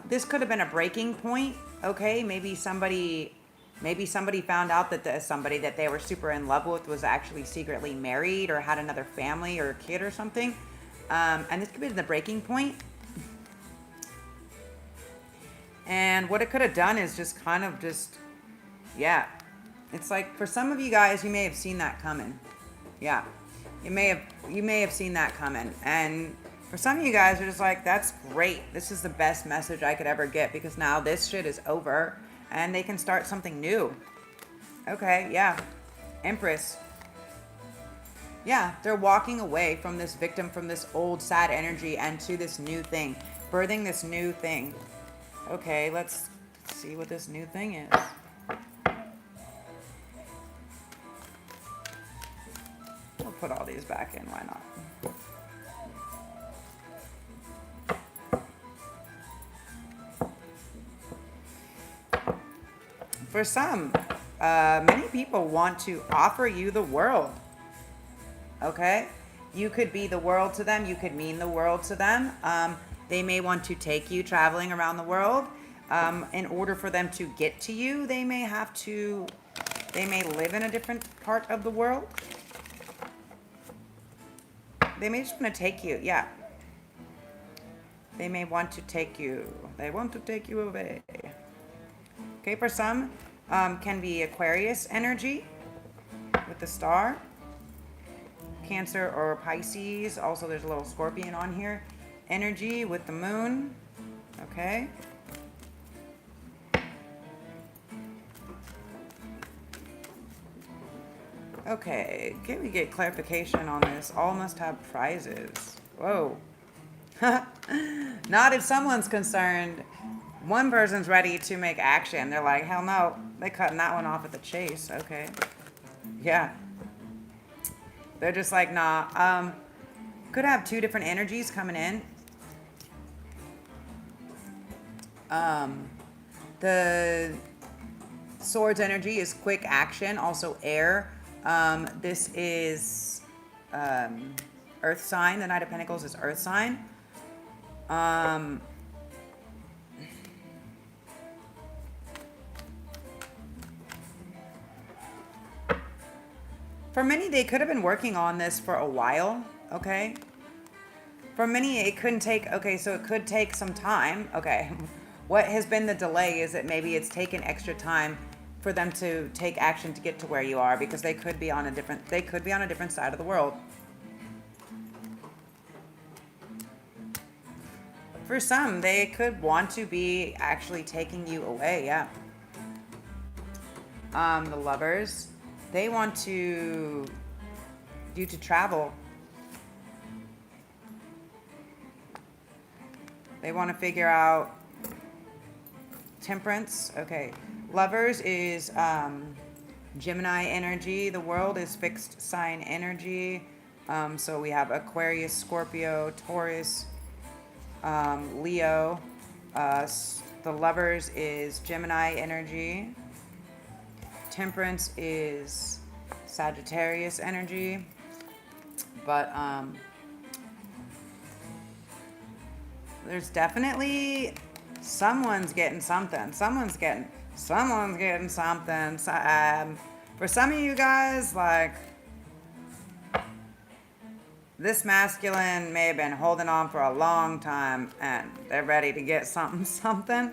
This could have been a breaking point, okay? Maybe somebody found out that somebody that they were super in love with was actually secretly married or had another family or a kid or something. And this could be the breaking point. And what it could have done is just kind of yeah. It's like for some of you guys, you may have seen that coming. Yeah. You may have seen that coming. And for some of you guys are just like, that's great. This is the best message I could ever get because now this shit is over and they can start something new. Okay, yeah. Empress. Yeah, they're walking away from this victim, from this old sad energy and to this new thing. Birthing this new thing. Okay, let's see what this new thing is. We'll put all these back in, why not? For some, many people want to offer you the world. Okay? You could be the world to them. You could mean the world to them. They may want to take you traveling around the world. In order for them to get to you, they may live in a different part of the world. They may just want to take you. Yeah. They may want to take you. They want to take you away. Okay, for some, can be Aquarius energy with the star. Cancer or Pisces. Also, there's a little Scorpion on here. Energy with the moon. Okay. Okay, can we get clarification on this? All must have prizes. Whoa. Not if someone's concerned. One person's ready to make action. They're like, hell no. They're cutting that one off at the chase. Okay. Yeah. They're just like, nah. Could have two different energies coming in. The Swords energy is quick action, also air. This is Earth sign. The Knight of Pentacles is Earth sign. For many, they could have been working on this for a while, okay? For many, it couldn't take, okay, so it could take some time, okay. What has been the delay is that maybe it's taken extra time for them to take action to get to where you are, because they could be on a different side of the world. For some, they could want to be actually taking you away, yeah. The Lovers, they want you to travel. They want to figure out Temperance. Okay. Lovers is Gemini energy. The World is fixed sign energy. So we have Aquarius, Scorpio, Taurus, Leo. The Lovers is Gemini energy. Temperance is Sagittarius energy. But there's definitely someone's getting something. Someone's getting something. For some of you guys, like, this masculine may have been holding on for a long time and they're ready to get something.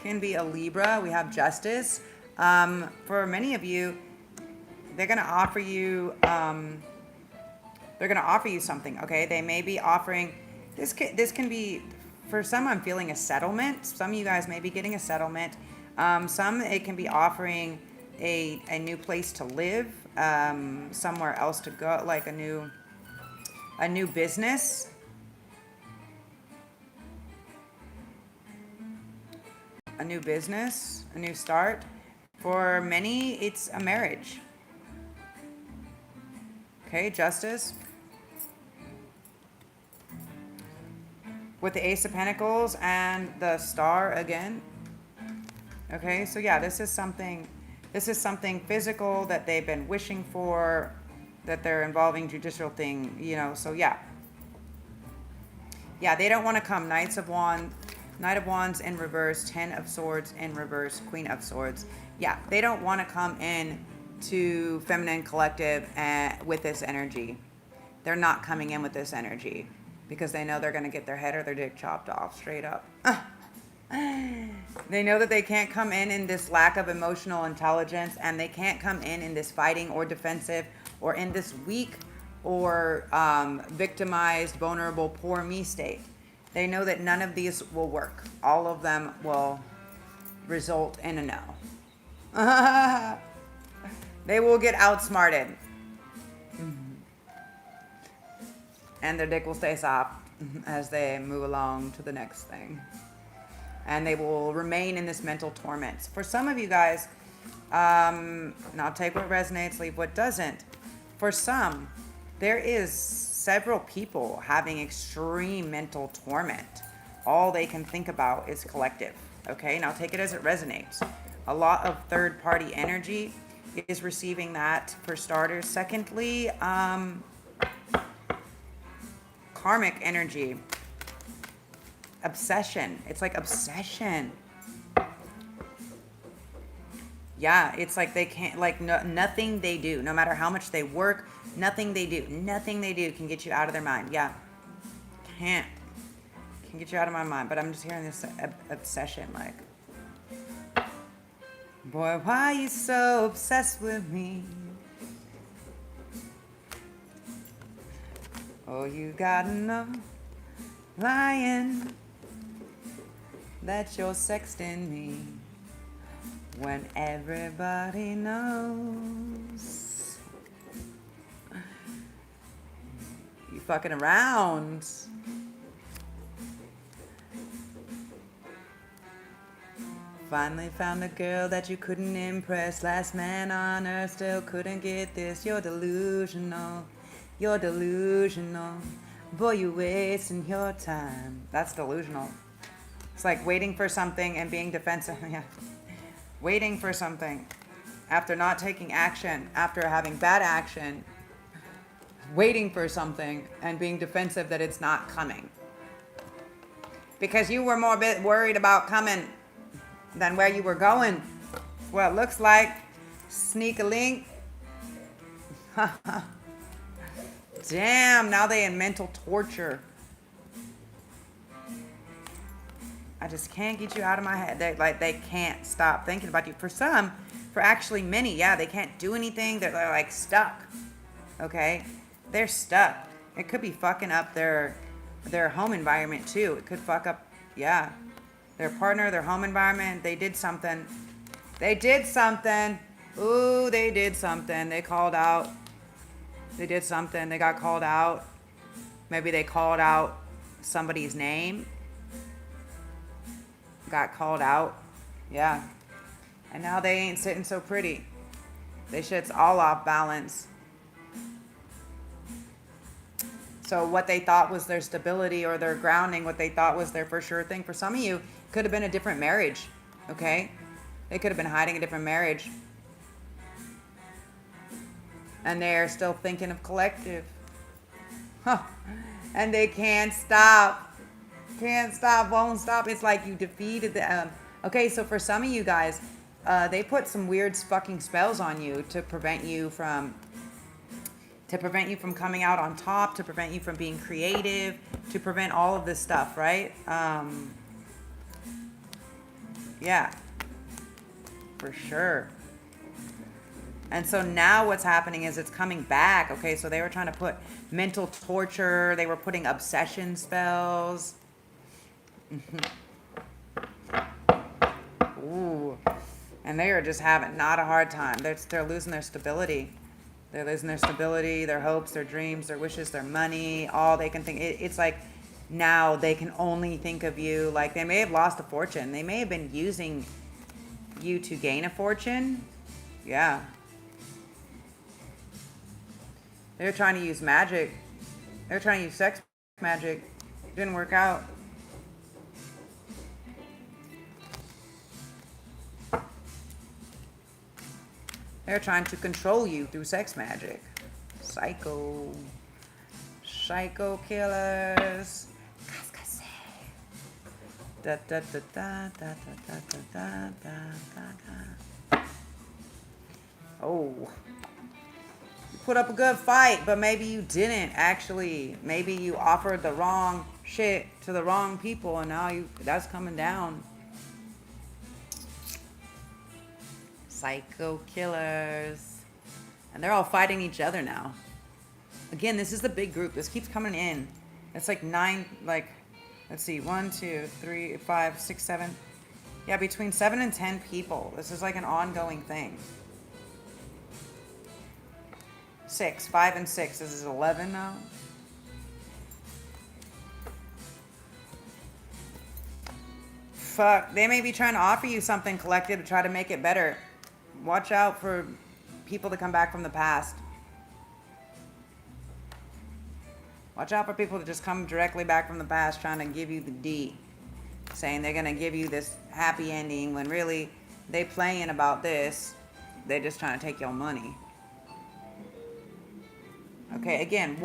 Can be a Libra. We have Justice. For many of you, they're going to offer you something, okay? They may be offering, this can be, for some, I'm feeling a settlement. Some of you guys may be getting a settlement. Some, it can be offering a new place to live, somewhere else to go, like a new business. A new business, a new start. For many, it's a marriage. Okay, Justice. With the Ace of Pentacles and the Star again. Okay, so yeah, this is something physical that they've been wishing for, that they're involving judicial thing, you know, so yeah. Yeah, they don't want to come. Knight of Wands in reverse, Ten of Swords in reverse, Queen of Swords. Yeah, they don't want to come in to Feminine Collective with this energy. They're not coming in with this energy because they know they're going to get their head or their dick chopped off straight up. They know that they can't come in this lack of emotional intelligence, and they can't come in this fighting or defensive or in this weak or victimized, vulnerable, poor me state. They know that none of these will work. All of them will result in a no. They will get outsmarted. And their dick will stay soft. as they move along to the next thing. And they will remain in this mental torment. For some of you guys, now take what resonates, leave what doesn't. For some, there is several people having extreme mental torment. All they can think about is collective. Okay, now take it as it resonates. A lot of third-party energy is receiving that, for starters. Secondly, karmic energy. Obsession. It's like obsession. Yeah, it's like they can't, like, nothing they do, no matter how much they work, nothing they do can get you out of their mind. Yeah. Can get you out of my mind. But I'm just hearing this obsession, like, boy, why you so obsessed with me? Oh, you gotta know, lying, that you're sexting me when everybody knows you fucking around. Finally found a girl that you couldn't impress. Last man on earth still couldn't get this. You're delusional. You're delusional. Boy, you're wasting your time. That's delusional. It's like waiting for something and being defensive. Yeah. Waiting for something after not taking action, after having bad action. Waiting for something and being defensive that it's not coming. Because you were more worried about coming than where you were going. Well, it looks like. Sneak a link. Damn, now they in mental torture. I just can't get you out of my head. They can't stop thinking about you. For some, for actually many, yeah, they can't do anything. They're like stuck. Okay? They're stuck. It could be fucking up their home environment too. It could fuck up, yeah, their partner, their home environment. They did something. They did something. Ooh, they did something. They called out. They did something. They got called out. Maybe they called out somebody's name. Got called out. Yeah. And now they ain't sitting so pretty. They shit's all off balance. So what they thought was their stability or their grounding, what they thought was their for sure thing, for some of you, could have been a different marriage. Okay? They could have been hiding a different marriage. And they're still thinking of collective. Huh. And they can't stop. Can't stop, won't stop. It's like you defeated them. Okay, so for some of you guys, they put some weird fucking spells on you to prevent you from coming out on top, to prevent you from being creative, to prevent all of this stuff, right? Yeah, for sure. And so now what's happening is it's coming back. Okay, so they were trying to put mental torture. They were putting obsession spells. Ooh. And they are just having not a hard time. They're losing their stability. They're losing their stability, their hopes, their dreams, their wishes, their money, all they can think. It's like now they can only think of you. Like they may have lost a fortune. They may have been using you to gain a fortune. Yeah. They're trying to use magic. They're trying to use sex magic. Didn't work out. They're trying to control you through sex magic. Psycho. Psycho killers. Da, da, da, da, da, da, da, da, da. Oh. You put up a good fight, but maybe you didn't actually. Maybe you offered the wrong shit to the wrong people, and now that's coming down. Psycho killers. And they're all fighting each other now. Again, this is the big group. This keeps coming in. It's like 9, like, let's see, 1, 2, 3, 5, 6, 7. Yeah, between 7 and 10 people. This is like an ongoing thing. 6, 5 and 6. This is 11 now. fuck? They may be trying to offer you something, Collective, to try to make it better. Watch out for people to come back from the past. Watch out for people to just come directly back from the past trying to give you the D. Saying they're going to give you this happy ending when really they playing about this. They're just trying to take your money. Okay, again,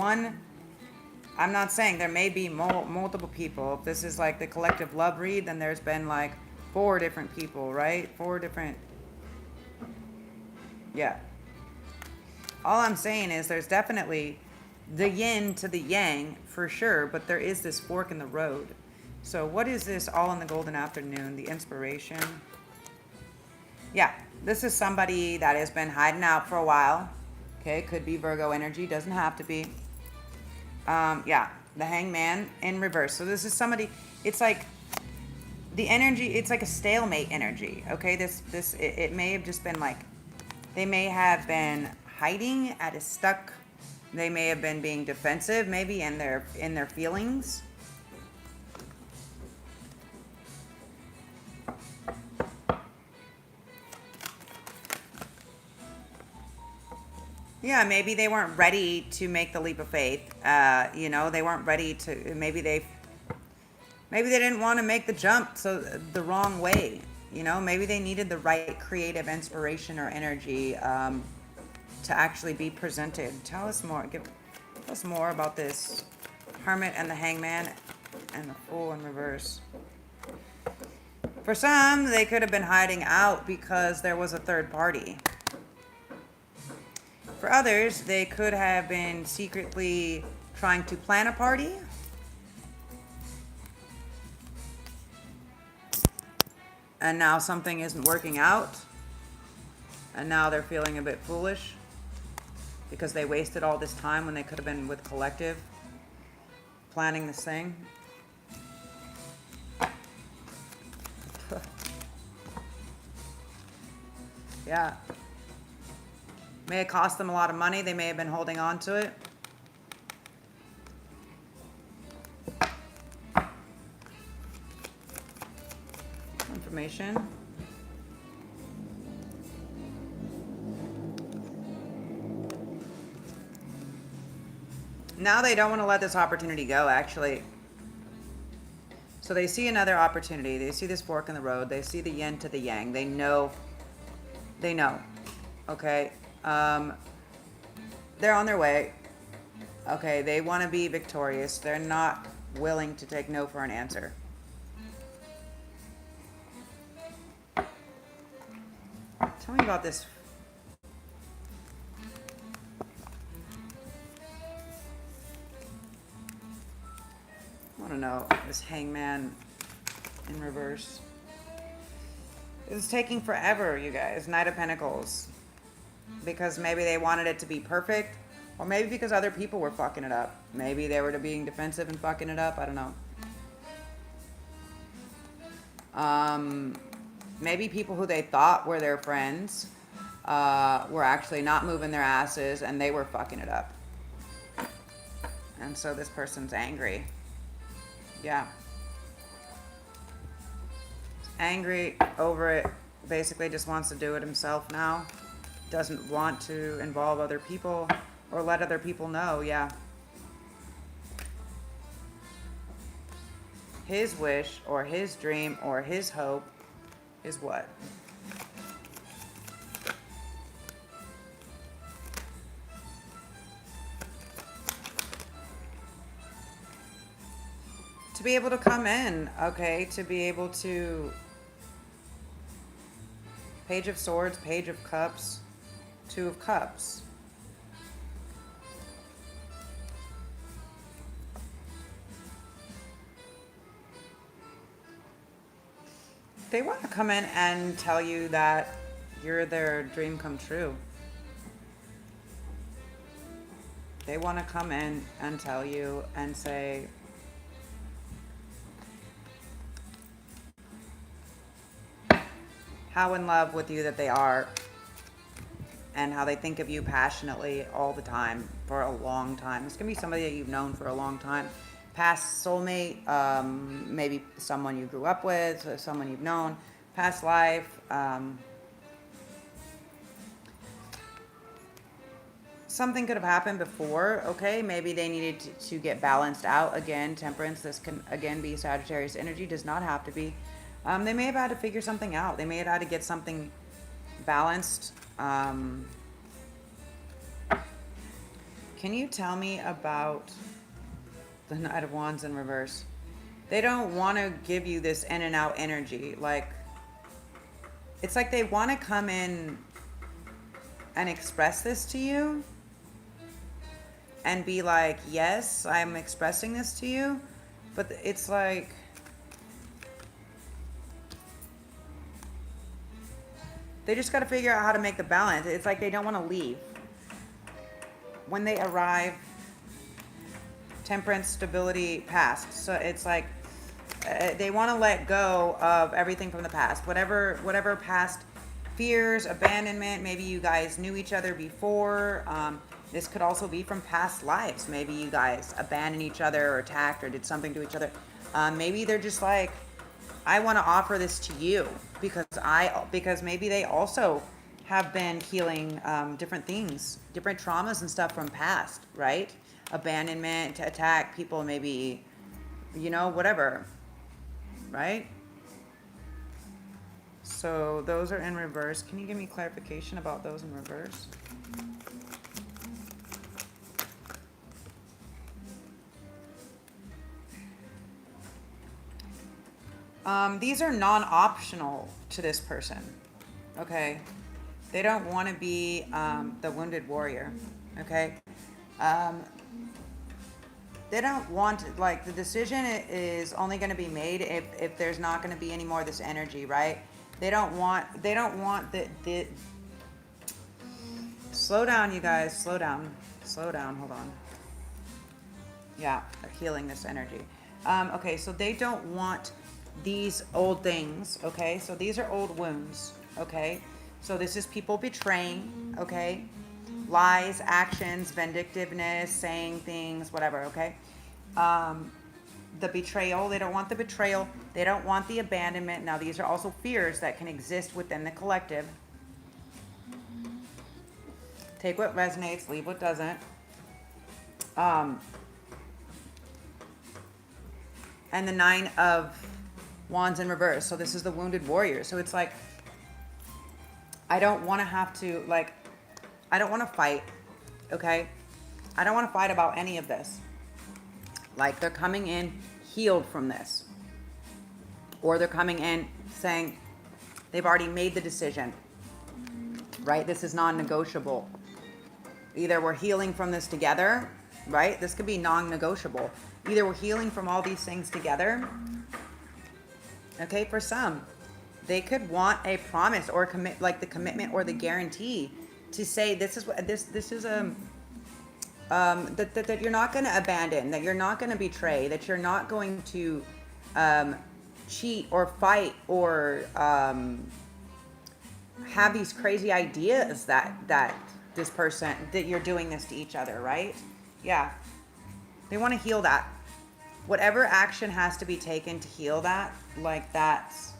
I'm not saying there may be multiple people. If this is like the collective love read, then there's been like 4 different people, right? 4 different... Yeah. All I'm saying is there's definitely the yin to the yang for sure, but there is this fork in the road. So what is this all in the golden afternoon? The inspiration. Yeah, this is somebody that has been hiding out for a while. Okay, could be Virgo energy, doesn't have to be. Yeah, the hangman in reverse. So this is somebody, it's like the energy, it's like a stalemate energy. Okay, it may have just been like, they may have been hiding at a stuck, they may have been being defensive, maybe in their feelings. Yeah, maybe they weren't ready to make the leap of faith. You know, they weren't ready to, maybe they didn't want to make the jump the wrong way. You know, maybe they needed the right creative inspiration or energy to actually be presented. Tell us more. Give us more about this Hermit and the Hangman and the Fool in reverse. For some, they could have been hiding out because there was a third party. For others, they could have been secretly trying to plan a party. And now something isn't working out. And now they're feeling a bit foolish because they wasted all this time when they could have been with Collective planning this thing. Yeah. May have cost them a lot of money. They may have been holding on to it. Information. Now they don't want to let this opportunity go, actually. So they see another opportunity. They see this fork in the road. They see the yin to the yang. They know. They know. Okay. They're on their way. Okay, they want to be victorious. They're not willing to take no for an answer. Tell me about this. I want to know this Hangman in reverse. It's taking forever, you guys. Knight of Pentacles. Because maybe they wanted it to be perfect, or maybe because other people were fucking it up. Maybe they were being defensive and fucking it up. I don't know. Maybe people who they thought were their friends were actually not moving their asses, and they were fucking it up. And so this person's angry. Yeah. Angry over it. Basically just wants to do it himself now. Doesn't want to involve other people or let other people know. Yeah. His wish or his dream or his hope is what? To be able to come in, okay, to be able to... Page of Swords, Page of Cups, 2 of Cups. They want to come in and tell you that you're their dream come true. They want to come in and tell you and say, how in love with you that they are, and how they think of you passionately all the time for a long time. It's going to be somebody that you've known for a long time. past soulmate, maybe someone you grew up with, or someone you've known, past life. Something could have happened before, okay? Maybe they needed to get balanced out. Again, temperance, this can, again, be Sagittarius energy, does not have to be. They may have had to figure something out. They may have had to get something balanced. Can you tell me about the Knight of Wands in reverse? They don't want to give you this in and out energy. Like, it's like they want to come in and express this to you and be like, yes, I'm expressing this to you. But it's like, they just got to figure out how to make the balance. It's like they don't want to leave. When they arrive, temperance, stability, past. So it's like they want to let go of everything from the past. Whatever past fears, abandonment, maybe you guys knew each other before. This could also be from past lives. Maybe you guys abandoned each other or attacked or did something to each other. Maybe they're just like, I want to offer this to you because maybe they also have been healing different things, different traumas and stuff from past, right? Abandonment, to attack people, maybe, you know, whatever, right? So those are in reverse. Can you give me clarification about those in reverse? These are non-optional to this person, okay? They don't want to be the wounded warrior, okay? They don't want, like, the decision is only going to be made if there's not going to be any more of this energy, right? They don't want the slow down, you guys, slow down, hold on. Yeah, they're healing this energy. Okay, so they don't want these old things, okay? So these are old wounds, okay? So this is people betraying, okay? Lies, actions, vindictiveness, saying things, whatever, okay? The betrayal, they don't want the betrayal. They don't want the abandonment. Now, these are also fears that can exist within the collective. Take what resonates, leave what doesn't. And the Nine of Wands in reverse. So this is the wounded warrior. So it's like, I don't want to have to, like, I don't want to fight, okay? I don't want to fight about any of this. Like, they're coming in healed from this. Or they're coming in saying they've already made the decision, right? This is non-negotiable. Either we're healing from this together, right? This could be non-negotiable. Either we're healing from all these things together. Okay, for some, they could want a promise or commit, like the commitment or the guarantee to say this is what this is that you're not going to abandon, that you're not going to betray, that you're not going to cheat or fight or have these crazy ideas that this person, that you're doing this to each other, right? Yeah, they want to heal that. Whatever action has to be taken to heal that, like that's,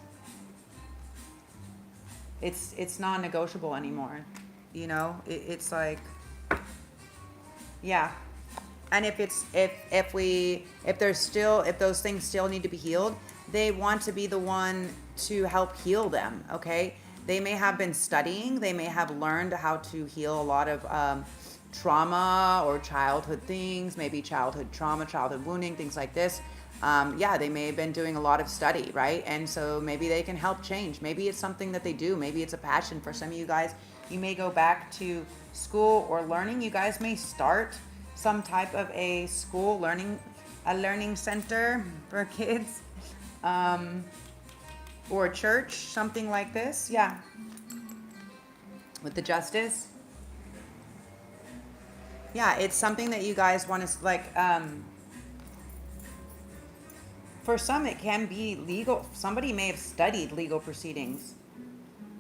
it's non-negotiable anymore. You know, it's like, yeah. And if those things still need to be healed, they want to be the one to help heal them. Okay. They may have been studying, they may have learned how to heal a lot of, trauma or childhood things, maybe childhood trauma, childhood wounding, things like this. Yeah, they may have been doing a lot of study, right? And so maybe they can help change. Maybe it's something that they do. Maybe it's a passion for some of you guys. You may go back to school or learning. You guys may start some type of a school learning, a learning center for kids, or a church, something like this. Yeah. With the justice. Yeah, it's something that you guys want to, like, for some it can be legal. Somebody may have studied legal proceedings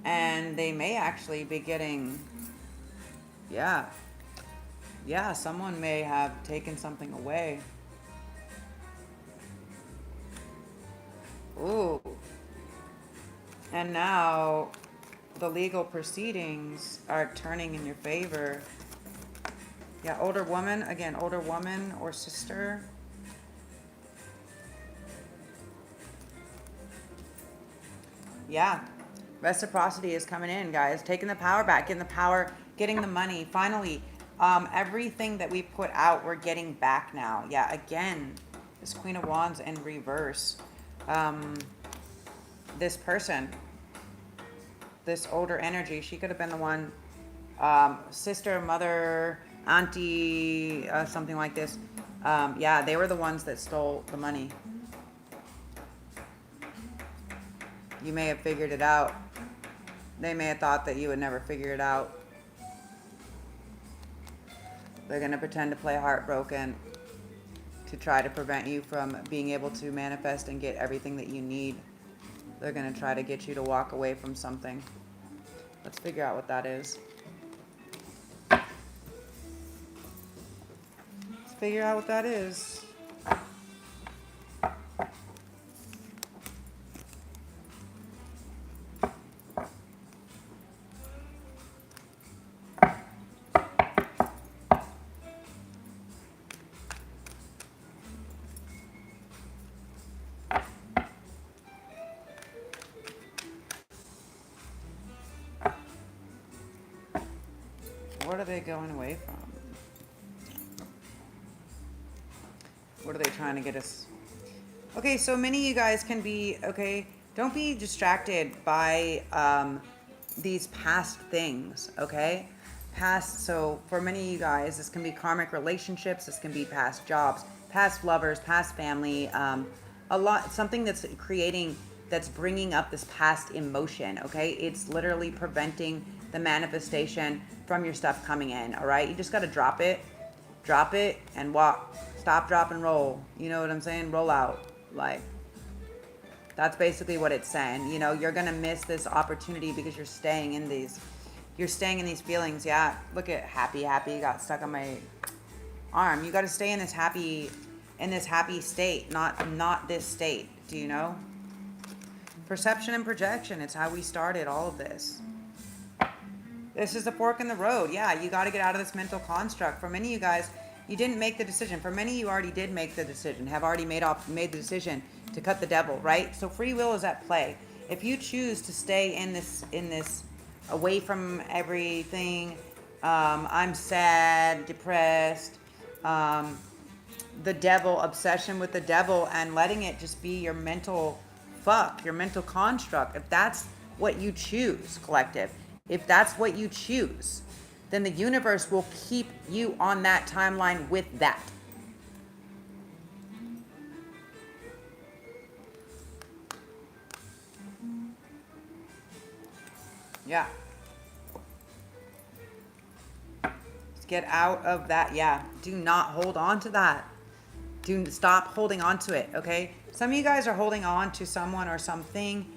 and they may actually be getting, yeah, someone may have taken something away. Ooh. And now the legal proceedings are turning in your favor. Yeah, older woman, again, older woman or sister. Yeah, reciprocity is coming in, guys. Taking the power back, getting the power, getting the money. Finally, everything that we put out, we're getting back now. Yeah, again, this Queen of Wands in reverse. This person, this older energy, she could have been the one, sister, mother, auntie, something like this. Yeah, they were the ones that stole the money. You may have figured it out. They may have thought that you would never figure it out. They're going to pretend to play heartbroken to try to prevent you from being able to manifest and get everything that you need. They're going to try to get you to walk away from something. Let's figure out what that is. Let's figure out what that is. What are they going away from? What are they trying to get us? Okay, so many of you guys can be, okay, don't be distracted by these past things, okay? Past, so for many of you guys, this can be karmic relationships, this can be past jobs, past lovers, past family, a lot, something that's creating, that's bringing up this past emotion, okay? It's literally preventing the manifestation from your stuff coming in, all right? You just got to drop it, and walk. Stop, drop, and roll. You know what I'm saying? Roll out. Like, that's basically what it's saying. You know, you're going to miss this opportunity because you're staying in these feelings. Yeah, look at happy, got stuck on my arm. You got to stay in this happy state, not this state. Do you know? Perception and projection. It's how we started all of this. This is the fork in the road. Yeah, you got to get out of this mental construct. For many of you guys, you didn't make the decision. For many, you already did make the decision, have already made the decision to cut the devil, right? So free will is at play. If you choose to stay in this away from everything, I'm sad, depressed, the devil, obsession with the devil, and letting it just be your mental your mental construct. If that's what you choose, collective, if that's what you choose, then the universe will keep you on that timeline with that. Yeah. Let's get out of that. Yeah. Do not hold on to that. Do stop holding on to it, okay? Some of you guys are holding on to someone or something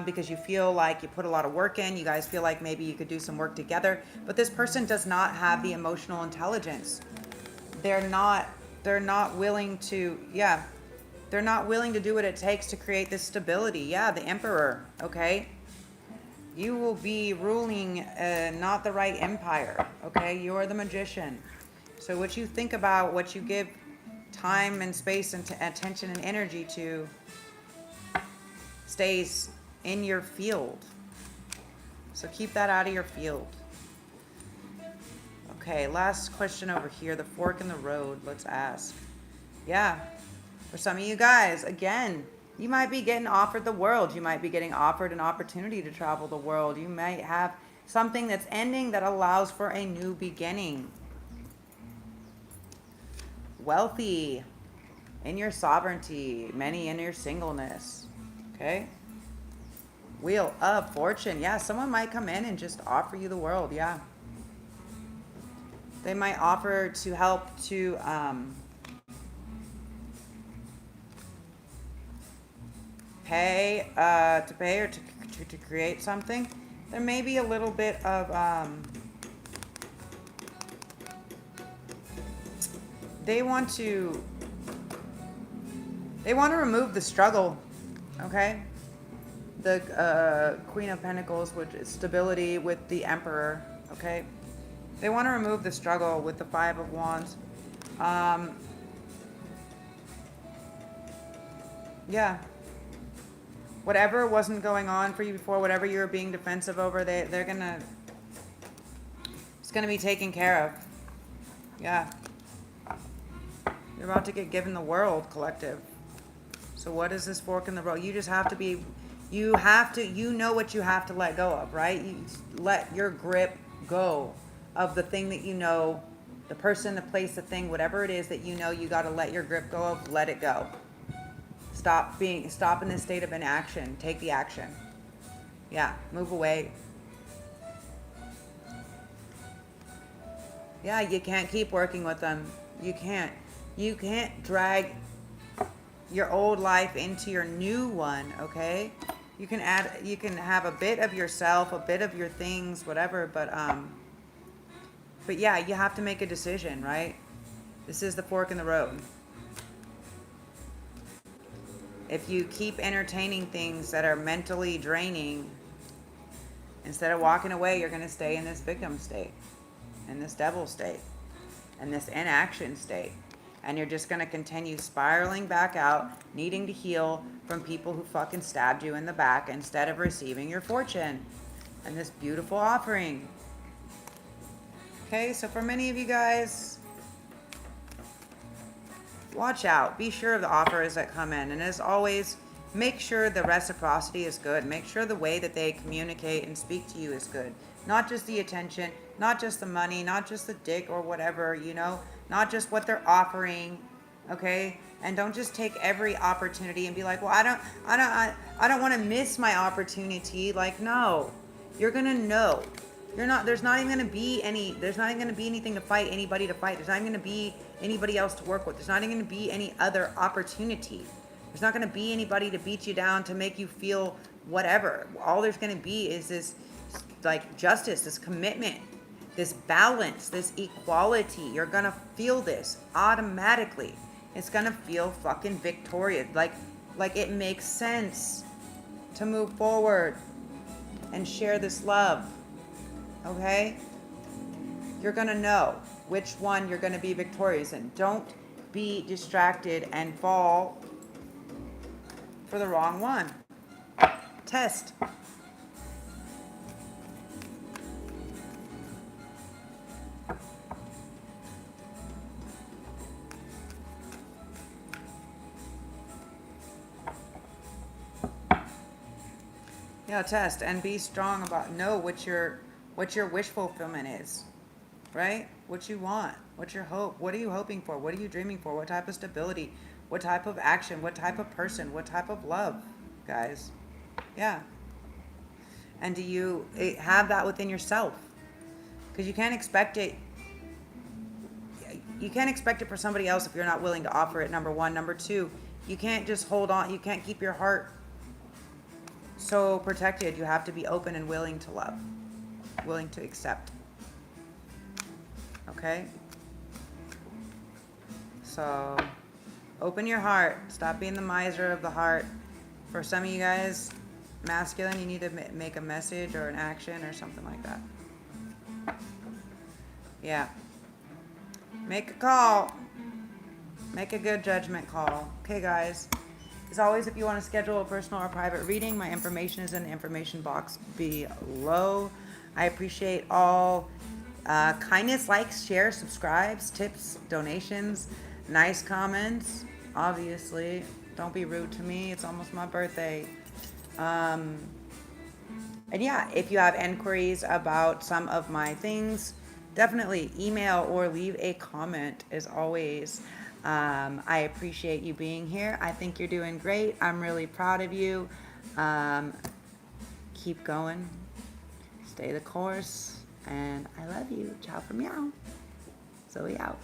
because you feel like you put a lot of work in. You guys feel like maybe you could do some work together. But this person does not have the emotional intelligence. They're not willing to, they're not willing to do what it takes to create this stability. Yeah, the Emperor, okay? You will be ruling not the right empire, okay? You're the magician. So what you think about, what you give time and space and attention and energy to stays in your field. So keep that out of your field. Okay, last question over here, the fork in the road. Let's ask. Yeah, for some of you guys, again, you might be getting offered the world. You might be getting offered an opportunity to travel the world. You might have something that's ending that allows for a new beginning. Wealthy in your sovereignty, many in your singleness. Okay? Wheel of Fortune. Yeah, someone might come in and just offer you the world. Yeah. They might offer to help to pay or to create something. There may be a little bit of they want to remove the struggle. Okay? The Queen of Pentacles, which is stability with the Emperor. Okay? They want to remove the struggle with the Five of Wands. Yeah. Whatever wasn't going on for you before, whatever you were being defensive over, they're gonna, it's gonna be taken care of. Yeah. You're about to get given the world, Collective. So what is this fork in the road? You just have to be, you know what you have to let go of, right? You let your grip go of the thing that you know, the person, the place, the thing, whatever it is that you know you got to let your grip go of, let it go. Stop in this state of inaction. Take the action. Yeah, move away. Yeah, you can't keep working with them. You can't drag your old life into your new one, okay? You can have a bit of yourself, a bit of your things, whatever, but yeah, you have to make a decision, right? This is the fork in the road. If you keep entertaining things that are mentally draining, instead of walking away, you're going to stay in this victim state, in this devil state, in this inaction state. And you're just going to continue spiraling back out, needing to heal from people who fucking stabbed you in the back instead of receiving your fortune and this beautiful offering. Okay, so for many of you guys, watch out. Be sure of the offers that come in. And as always, make sure the reciprocity is good. Make sure the way that they communicate and speak to you is good. Not just the attention, not just the money, not just the dick or whatever, you know, not just what they're offering, okay? And don't just take every opportunity and be like, well, I don't want to miss my opportunity. Like, no, you're going to know. There's not even going to be anything to fight, anybody to fight. There's not even going to be anybody else to work with. There's not even going to be any other opportunity. There's not going to be anybody to beat you down, to make you feel whatever. All there's going to be is this, like, justice, this commitment, this balance, this equality. You're going to feel this automatically. It's going to feel fucking victorious. Like it makes sense to move forward and share this love. Okay? You're going to know which one you're going to be victorious in. Don't be distracted and fall for the wrong one. Test. Yeah, test and be strong about, know what your wish fulfillment is, right? What you want, what's your hope, what are you hoping for, what are you dreaming for, what type of stability, what type of action, what type of person, what type of love, guys. Yeah. And do you have that within yourself? Because you can't expect it. You can't expect it for somebody else if you're not willing to offer it, number one. Number two, you can't just hold on. You can't keep your heart so protected. You have to be open and willing to love, willing to accept. Okay? So open your heart. Stop being the miser of the heart. For some of you guys, masculine, you need to make a message or an action or something like that. Yeah. Make a call. Make a good judgment call. Okay, guys. As always, if you want to schedule a personal or private reading, my information is in the information box below. I appreciate all kindness, likes, shares, subscribes, tips, donations, nice comments. Obviously, don't be rude to me. It's almost my birthday. And yeah, if you have inquiries about some of my things, definitely email or leave a comment. As always, I appreciate you being here. I think you're doing great. I'm really proud of you. Keep going. Stay the course. And I love you. Ciao for meow. Zoe out.